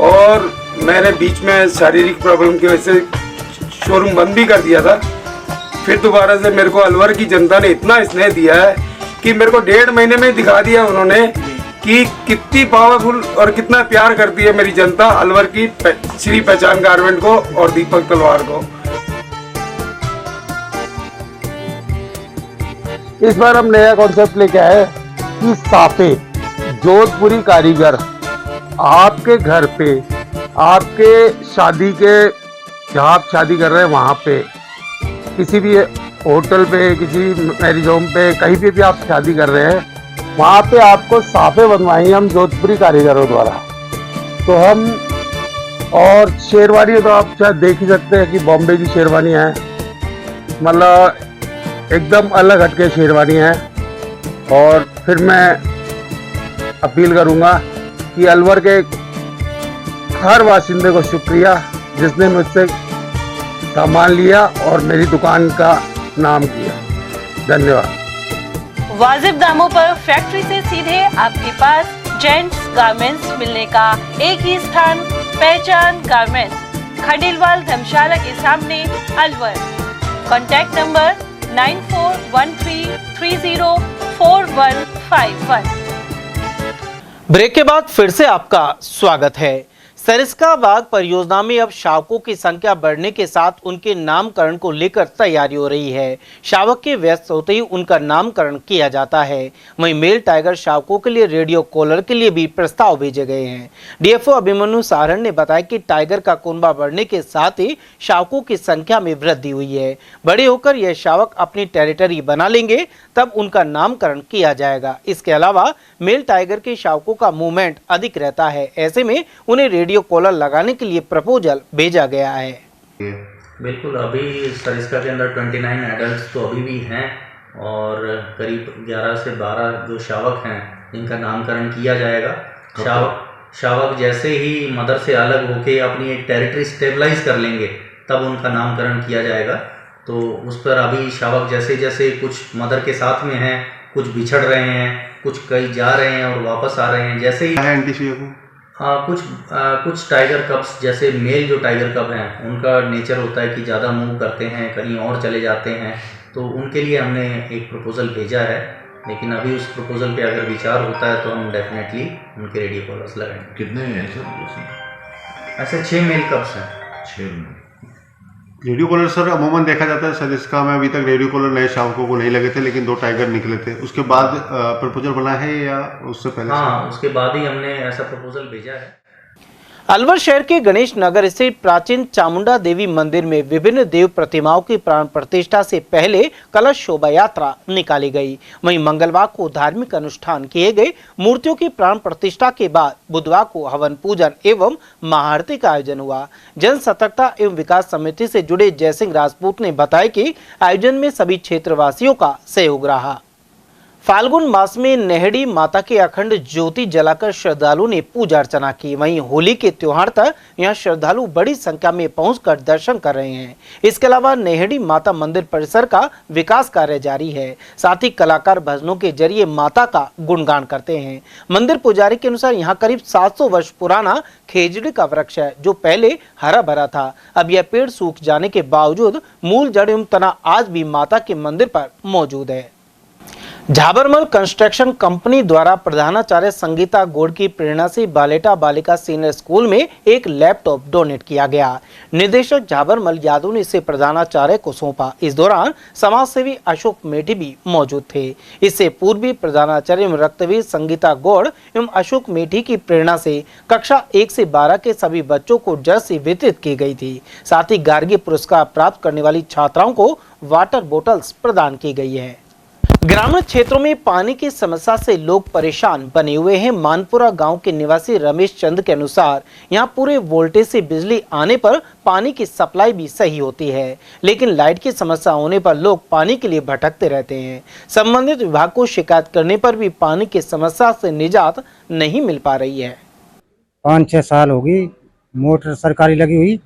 [SPEAKER 8] और मैंने बीच में शारीरिक प्रॉब्लम की वजह से शोरूम बंद भी कर दिया था। फिर दोबारा से मेरे को अलवर की जनता ने इतना स्नेह दिया है कि मेरे को 1.5 महीने में दिखा दिया उन्होंने कि कितनी पावरफुल और कितना प्यार करती है मेरी जनता अलवर की श्री पहचान गारमेंट को और दीपक तलवार को।
[SPEAKER 24] इस बार हम नया कॉन्सेप्ट लेके आए कि साफे जोधपुरी कारीगर आपके घर पे, आपके शादी के जहाँ आप शादी कर रहे हैं वहाँ पे, किसी भी होटल पे, किसी मैरिज होम पे, कहीं पे भी आप शादी कर रहे हैं वहाँ पे आपको साफे बनवाएंगे हम जोधपुरी कारीगरों द्वारा। तो हम और शेरवानी तो आप शायद देख ही सकते हैं कि बॉम्बे की शेरवानी है, मतलब एकदम अलग हटके शेरवानी है। और फिर मैं अपील करूँगा कि अलवर के हर वासिंदे को शुक्रिया जिसने मुझसे सामान लिया और मेरी दुकान का नाम किया। धन्यवाद।
[SPEAKER 7] वाजिब दामों पर फैक्ट्री से सीधे आपके पास जेंट्स गारमेंट्स मिलने का एक ही स्थान पहचान गारमेंट्स, खंडेलवाल धर्मशाला के सामने, अलवर। Contact number 9413304151।
[SPEAKER 2] ब्रेक के बाद फिर से आपका स्वागत है। सरिस्का बाग परियोजना में अब शावकों की संख्या बढ़ने के साथ उनके नामकरण को लेकर तैयारी हो रही है। शावक के व्यस्त होते ही उनका नामकरण किया जाता है। वहीं मेल टाइगर शावकों के लिए रेडियो कॉलर के लिए भी प्रस्ताव भेजे गए हैं। डीएफओ अभिमन्यु सारण ने बताया कि टाइगर का कुनबा बढ़ने के साथ ही शावकों की संख्या में वृद्धि हुई है। बड़े होकर यह शावक अपनी टेरिटरी बना लेंगे तब उनका नामकरण किया जाएगा। इसके अलावा मेल टाइगर के शावकों का मूवमेंट अधिक रहता है। ऐसे में उन्हें रेडियो कॉलर लगाने के लिए प्रपोजल भेजा गया है।
[SPEAKER 4] बिल्कुल, अभी सरिस्का के अंदर 29 एडल्ट तो अभी भी हैं और करीब 11 से 12 जो शावक हैं जिनका नामकरण किया जाएगा। शावक जैसे ही मदर से अलग होके अपनी एक टेरिटरी स्टेबलाइज कर लेंगे तब उनका नामकरण किया जाएगा। तो उस पर अभी शावक जैसे जैसे कुछ मदर के साथ में हैं, कुछ बिछड़ रहे हैं, कुछ कहीं जा रहे हैं और वापस आ रहे हैं। जैसे ही कुछ टाइगर कब्स, जैसे मेल जो टाइगर कब हैं उनका नेचर होता है कि ज़्यादा मूव करते हैं, कहीं और चले जाते हैं, तो उनके लिए हमने एक प्रपोजल भेजा है। लेकिन अभी उस प्रपोजल पे अगर विचार होता है तो हम डेफिनेटली उनके रेडियो कॉलर्स लगाएंगे।
[SPEAKER 11] कितने हैं सर?
[SPEAKER 4] ऐसे 6 मेल कब्स हैं।
[SPEAKER 11] 6
[SPEAKER 3] रेडियो कॉलर सर अमूमन देखा जाता है सरिस्का में अभी तक रेडियो कॉलर नए शावकों को नहीं लगे थे, लेकिन 2 टाइगर निकले थे। उसके बाद प्रपोजल बना है या उससे पहले?
[SPEAKER 4] हाँ, उसके बाद ही हमने ऐसा प्रपोजल भेजा है।
[SPEAKER 2] अलवर शहर के गणेश नगर स्थित प्राचीन चामुंडा देवी मंदिर में विभिन्न देव प्रतिमाओं की प्राण प्रतिष्ठा से पहले कलश शोभा यात्रा निकाली गई। वहीं मंगलवार को धार्मिक अनुष्ठान किए गए। मूर्तियों की प्राण प्रतिष्ठा के बाद बुधवार को हवन पूजन एवं महाआरती का आयोजन हुआ। जन सतर्कता एवं विकास समिति से जुड़े जयसिंह राजपूत ने बताया कि आयोजन में सभी क्षेत्रवासियों का सहयोग रहा। फाल्गुन मास में नेहड़ी माता की अखंड ज्योति जलाकर श्रद्धालुओं ने पूजा अर्चना की। वहीं होली के त्योहार तक यहां श्रद्धालु बड़ी संख्या में पहुंचकर दर्शन कर रहे हैं। इसके अलावा नेहड़ी माता मंदिर परिसर का विकास कार्य जारी है। साथ ही कलाकार भजनों के जरिए माता का गुणगान करते हैं। मंदिर पुजारी के अनुसार यहाँ करीब 700 वर्ष पुराना खेजड़ी का वृक्ष है जो पहले हरा भरा था। अब यह पेड़ सूख जाने के बावजूद मूल जड़ एवं तना आज भी माता के मंदिर पर मौजूद है। झाबरमल कंस्ट्रक्शन कंपनी द्वारा प्रधानाचार्य संगीता गौड़ की प्रेरणा से बालेटा बालिका सीनियर स्कूल में एक लैपटॉप डोनेट किया गया। निदेशक झाबरमल यादव ने इसे प्रधानाचार्य को सौंपा। इस दौरान समाजसेवी अशोक मेठी भी मौजूद थे। इससे पूर्व भी प्रधानाचार्य एवं रक्तवीर संगीता गौड़ एवं अशोक मेठी की प्रेरणा से कक्षा 1 से 12 के सभी बच्चों को जर्सी वितरित की गई थी। साथ ही गार्गी पुरस्कार प्राप्त करने वाली छात्राओं को वाटर बोतल्स प्रदान की गई है। ग्रामीण क्षेत्रों में पानी की समस्या से लोग परेशान बने हुए हैं। मानपुरा गांव के निवासी रमेश चंद के अनुसार यहां पूरे वोल्टेज से बिजली आने पर पानी की सप्लाई भी सही होती है, लेकिन लाइट की समस्या होने पर लोग पानी के लिए भटकते रहते हैं। संबंधित विभाग को शिकायत करने पर भी पानी की समस्या से निजात नहीं मिल पा रही है।
[SPEAKER 12] 5-6 साल हो गई मोटर सरकारी लगी हुई,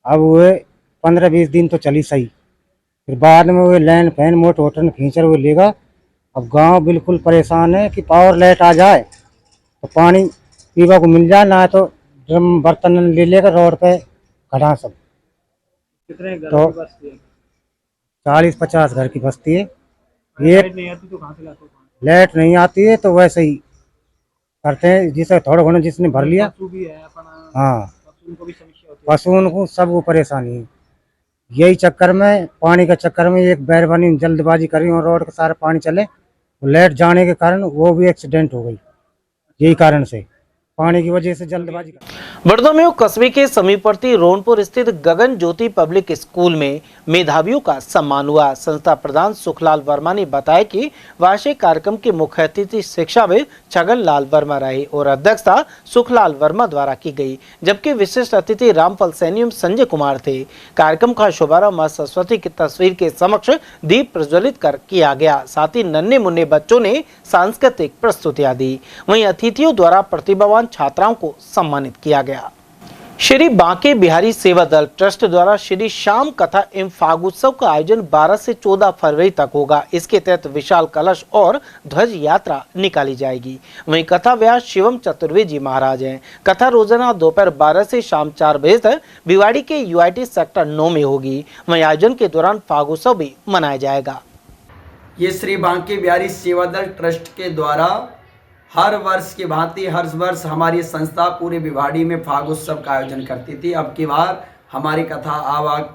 [SPEAKER 12] अब वो 15-20 दिन तो चली सही, फिर बाद में वो लाइन फैन मोटर वोटर खींचर वो लेगा। अब गांव बिल्कुल परेशान है कि पावर लाइट आ जाए तो पानी पीवा को मिल जाए, ना तो ड्रम बर्तन ले लेगा रोड पे खड़ा सब।
[SPEAKER 23] कितने घर
[SPEAKER 12] तो
[SPEAKER 23] की बस्ती है?
[SPEAKER 12] 40-50 घर की बस्ती है।
[SPEAKER 23] लाइट नहीं आती तो कहाँ से लाते हो?
[SPEAKER 12] लाइट नहीं आती है तो वैसे ही करते हैं, जिसे थोड़ा घना जिसने भर लिया।
[SPEAKER 23] पशु भी है अपना,
[SPEAKER 12] हाँ,
[SPEAKER 23] उनको भी समस्या होती है।
[SPEAKER 12] पशुओं को सबको परेशानी है। यही चक्कर में, पानी के चक्कर में एक बैरबानी जल्दबाजी करी और रोड का सारा पानी चले, लाइट जाने के कारण वो भी एक्सीडेंट हो गई। यही कारण से पानी की वजह से जल्दबाजी।
[SPEAKER 2] बड़दोमेव कस्बे के समीपवर्ती रोनपुर स्थित गगन ज्योति पब्लिक स्कूल में मेधावियों का सम्मान हुआ। संस्था प्रधान सुखलाल वर्मा ने बताया कि वार्षिक कार्यक्रम के मुख्य अतिथि शिक्षाविद छगन लाल वर्मा रहे और अध्यक्षता सुखलाल वर्मा द्वारा की गई, जबकि विशिष्ट अतिथि रामफल सैनी एवं संजय कुमार थे। कार्यक्रम का शुभारंभ मां सरस्वती की तस्वीर के समक्ष दीप प्रज्वलित कर किया गया। साथ ही नन्हे मुन्ने बच्चों ने सांस्कृतिक प्रस्तुतियां दी। वहीं अतिथियों द्वारा प्रतिभावान छात्राओं को सम्मानित किया गया। श्री बांके बिहारी सेवा दल ट्रस्ट द्वारा श्री श्याम कथा एवं फागुत्सव का आयोजन 12 से 14 फरवरी तक होगा। इसके तहत विशाल कलश और ध्वज यात्रा निकाली जाएगी। वहीं कथा व्यास शिवम चतुर्वेदी जी महाराज हैं। कथा रोजाना दोपहर 12 से शाम 4 बजे तक भिवाड़ी के UIT सेक्टर 9 में होगी। वहीं आयोजन के दौरान फागुत्सव भी मनाया जाएगा।
[SPEAKER 13] ये श्री बांके बिहारी सेवा दल ट्रस्ट के द्वारा हर वर्ष की भांति हर वर्ष हमारी संस्था पूरे भिवाड़ी में फाग उत्सव का आयोजन करती थी। अब की बार हमारी कथा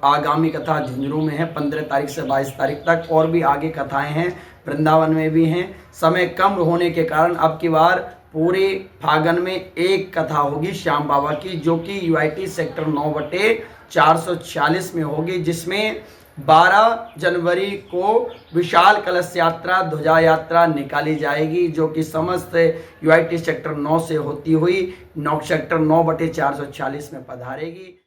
[SPEAKER 13] आगामी कथा झुंझुनू में है 15 तारीख से 22 तारीख तक, और भी आगे कथाएं हैं, वृंदावन में भी हैं। समय कम होने के कारण अब की बार पूरे फागन में एक कथा होगी श्याम बाबा की, जो कि यूआईटी सेक्टर 9/446 में होगी, जिसमें 12 जनवरी को विशाल कलश यात्रा ध्वजा यात्रा निकाली जाएगी, जो कि समस्त यूआईटी सेक्टर 9 से होती हुई सेक्टर 9/446 में पधारेगी।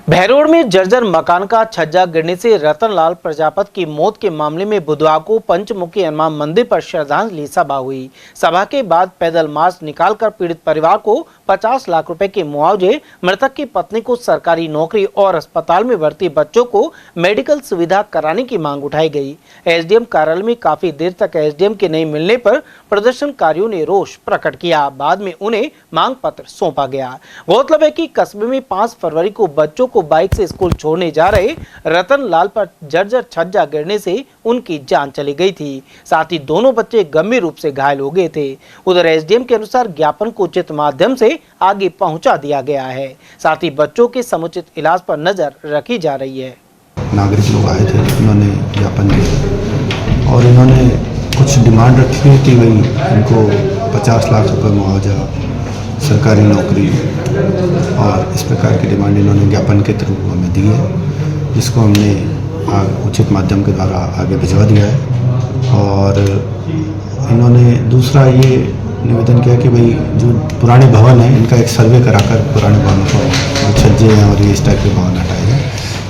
[SPEAKER 2] बहरोड में जर्जर मकान का छज्जा गिरने से रतनलाल प्रजापत की मौत के मामले में बुधवार को पंचमुखी हनुमान मंदिर पर श्रद्धांजलि सभा हुई। सभा के बाद पैदल मार्च निकालकर पीड़ित परिवार को 50 लाख रुपए के मुआवजे, मृतक की पत्नी को सरकारी नौकरी और अस्पताल में भर्ती बच्चों को मेडिकल सुविधा कराने की मांग उठाई गई। एसडीएम कार्यालय में काफी देर तक एसडीएम के नहीं मिलने पर प्रदर्शनकारियों ने रोष प्रकट किया। बाद में उन्हें मांग पत्र सौंपा गया। गौरतलब है कि कस्बे में 5 फरवरी को बच्चों को बाइक से स्कूल छोड़ने जा रहे रतनलाल पर जर्जर छज्जा गिरने से उनकी जान चली गई थी। साथ ही दोनों बच्चे गंभीर रूप से घायल हो गए थे। उधर एसडीएम के अनुसार ज्ञापन को उचित माध्यम से आगे पहुंचा दिया गया है। साथ ही बच्चों के समुचित इलाज पर नजर रखी जा रही है।
[SPEAKER 14] नागरिक लोग आए थे, इन्होंने ज्ञापन दिया और इन्होंने कुछ डिमांड रखी थी, वही इनको 50 लाख रुपए मुआवजा, सरकारी नौकरी और इस प्रकार की डिमांड इन्होंने ज्ञापन के थ्रू हमें दी है, जिसको हमने उचित माध्यम के द्वारा आगे भिजवा दिया है। और इन्होंने दूसरा ये निवेदन किया कि भाई जो पुराने भवन हैं इनका एक सर्वे कराकर पुराने भवन को जो छज्जे हैं और ये इस टाइप के भवन हटाए जाए।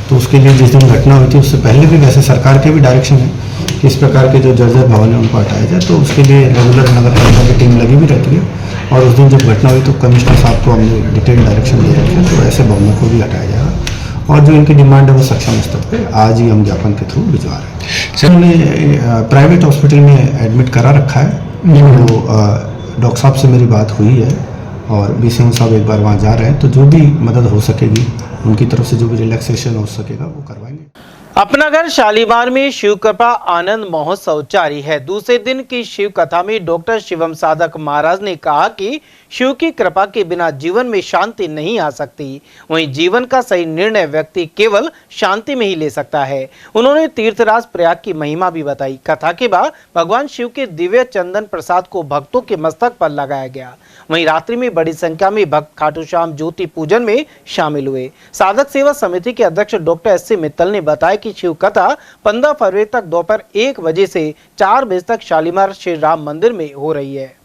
[SPEAKER 14] तो उसके लिए जिस दिन घटना हुई थी उससे पहले भी वैसे सरकार के भी डायरेक्शन है कि इस प्रकार के जो जर्जर भवन है उनको हटाया जाए। तो उसके लिए रेगुलर नगर पालिका की टीम लगी भी रहती है और उस दिन जब घटना हुई तो कमिश्नर साहब को हमने डिटेल डायरेक्शन दे रखे हैं, तो ऐसे भवनों को भी हटाया जाएगा। और जो इनकी डिमांड है वो सक्षम स्तर पे आज ही हम ज्ञापन के थ्रू भिजवा रहे हैं। सर उन्हें प्राइवेट हॉस्पिटल में एडमिट करा रखा है। तो डॉक्टर साहब से मेरी बात हुई है और बीसीएम साहब एक बार वहाँ जा रहे हैं, तो जो भी मदद हो सकेगी उनकी तरफ से, जो भी रिलैक्सेशन हो सकेगा वो करवाएंगे।
[SPEAKER 2] अपना घर शालीमार में शिव कृपा आनंद महोत्सव जारी है। दूसरे दिन की शिव कथा में डॉक्टर शिवम साधक महाराज ने कहा कि शिव की कृपा के बिना जीवन में शांति नहीं आ सकती। वहीं जीवन का सही निर्णय व्यक्ति केवल शांति में ही ले सकता है। उन्होंने तीर्थराज प्रयाग की महिमा भी बताई। कथा के बाद भगवान शिव के दिव्य चंदन प्रसाद को भक्तों के मस्तक पर लगाया गया। वहीं रात्रि में बड़ी संख्या में भक्त खाटू श्याम ज्योति पूजन में शामिल हुए। साधक सेवा समिति के अध्यक्ष डॉक्टर एस.सी. मित्तल ने बताया कि शिव कथा 15 फरवरी तक दोपहर 1 बजे से 4 बजे तक शालीमार श्री राम मंदिर में हो रही है।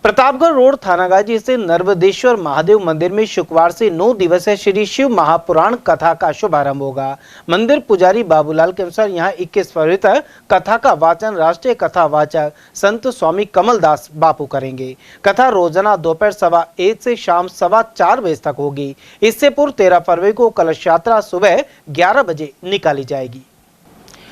[SPEAKER 2] प्रतापगढ़ रोड थानागाजी से नर्मदेश्वर महादेव मंदिर में शुक्रवार से 9 दिवसीय श्री शिव महापुराण कथा का शुभारंभ होगा। मंदिर पुजारी बाबूलाल के अनुसार यहां 21 फरवरी तक कथा का वाचन राष्ट्रीय कथा वाचक संत स्वामी कमलदास बापू करेंगे। कथा रोजाना दोपहर 1:15 से शाम 4:15 बजे तक होगी। इससे पूर्व 13 फरवरी को कलश यात्रा सुबह 11 बजे निकाली जाएगी।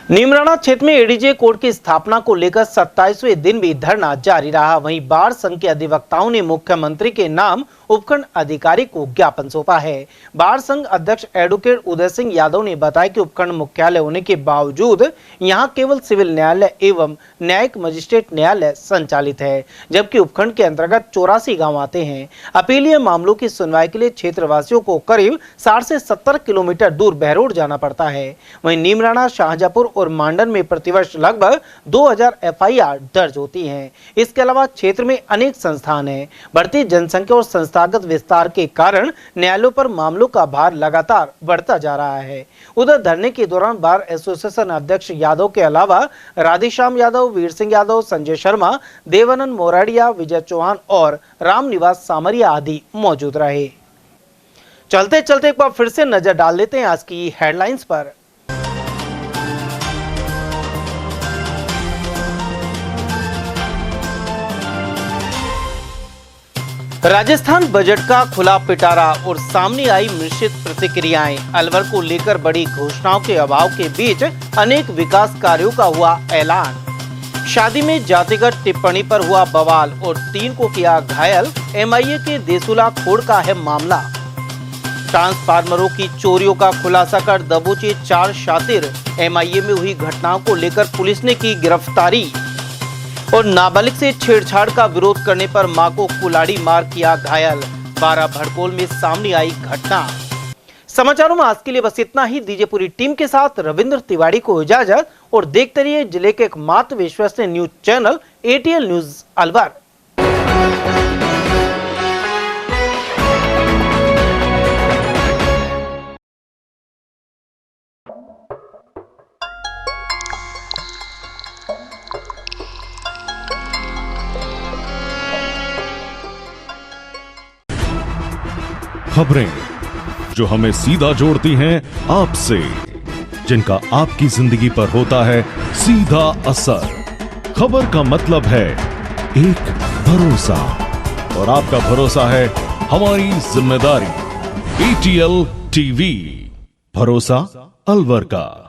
[SPEAKER 2] नीमराणा क्षेत्र में एडीजे कोर्ट की स्थापना को लेकर 27वें दिन भी धरना जारी रहा। वहीं बार संघ के अधिवक्ताओं ने मुख्यमंत्री के नाम उपखंड अधिकारी को ज्ञापन सौंपा है। बार संघ अध्यक्ष एडवोकेट उदय सिंह यादव ने बताया कि उपखंड मुख्यालय होने के बावजूद यहां केवल सिविल न्यायालय एवं न्यायिक मजिस्ट्रेट न्यायालय संचालित है, जबकि उपखंड के अंतर्गत 84 गांव आते हैं। अपीलीय मामलों की सुनवाई के लिए क्षेत्रवासियों को करीब 60 से 70 किलोमीटर दूर बहरोड जाना पड़ता है। वहीं नीमराणा, शाहजहांपुर और मांडन में प्रतिवर्ष लगभग 2000 एफआईआर दर्ज होती हैं। इसके अलावा क्षेत्र में अनेक संस्थान हैं। बढ़ती जनसंख्या और संस्थागत विस्तार के कारण न्यायालयों पर मामलों का भार लगातार बढ़ता जा रहा है। उधर धरने के दौरान बार एसोसिएशन अध्यक्ष यादव के अलावा राधेश्याम यादव, वीर सिंह यादव, संजय शर्मा, देवानंद मोराडिया, विजय चौहान और रामनिवास सामरिया आदि मौजूद रहे। चलते चलते एक बार फिर से नजर डाल देते हैं आज की हेडलाइंस पर। राजस्थान बजट का खुला पिटारा और सामने आई मिश्रित प्रतिक्रियाएं। अलवर को लेकर बड़ी घोषणाओं के अभाव के बीच अनेक विकास कार्यों का हुआ ऐलान। शादी में जातिगत टिप्पणी पर हुआ बवाल और 3 को किया घायल। एमआईए के देसुला खोड़ का है मामला। ट्रांसफार्मरों की चोरियों का खुलासा कर दबोचे 4 शातिर। एमआईए में हुई घटनाओं को लेकर पुलिस ने की गिरफ्तारी। और नाबालिग से छेड़छाड़ का विरोध करने पर मां को कुल्हाड़ी मार किया घायल। 12 भड़कोल में सामने आई घटना। समाचारों में आज के लिए बस इतना ही। दीजिए पूरी टीम के साथ रविंद्र तिवारी को इजाजत और देखते रहिए जिले के एकमात्र विश्वसनीय news channel ATL news Alwar.
[SPEAKER 10] खबरें जो हमें सीधा जोड़ती हैं आपसे, जिनका आपकी जिंदगी पर होता है सीधा असर। खबर का मतलब है एक भरोसा, और आपका भरोसा है हमारी जिम्मेदारी। ATL TV, भरोसा अलवर का।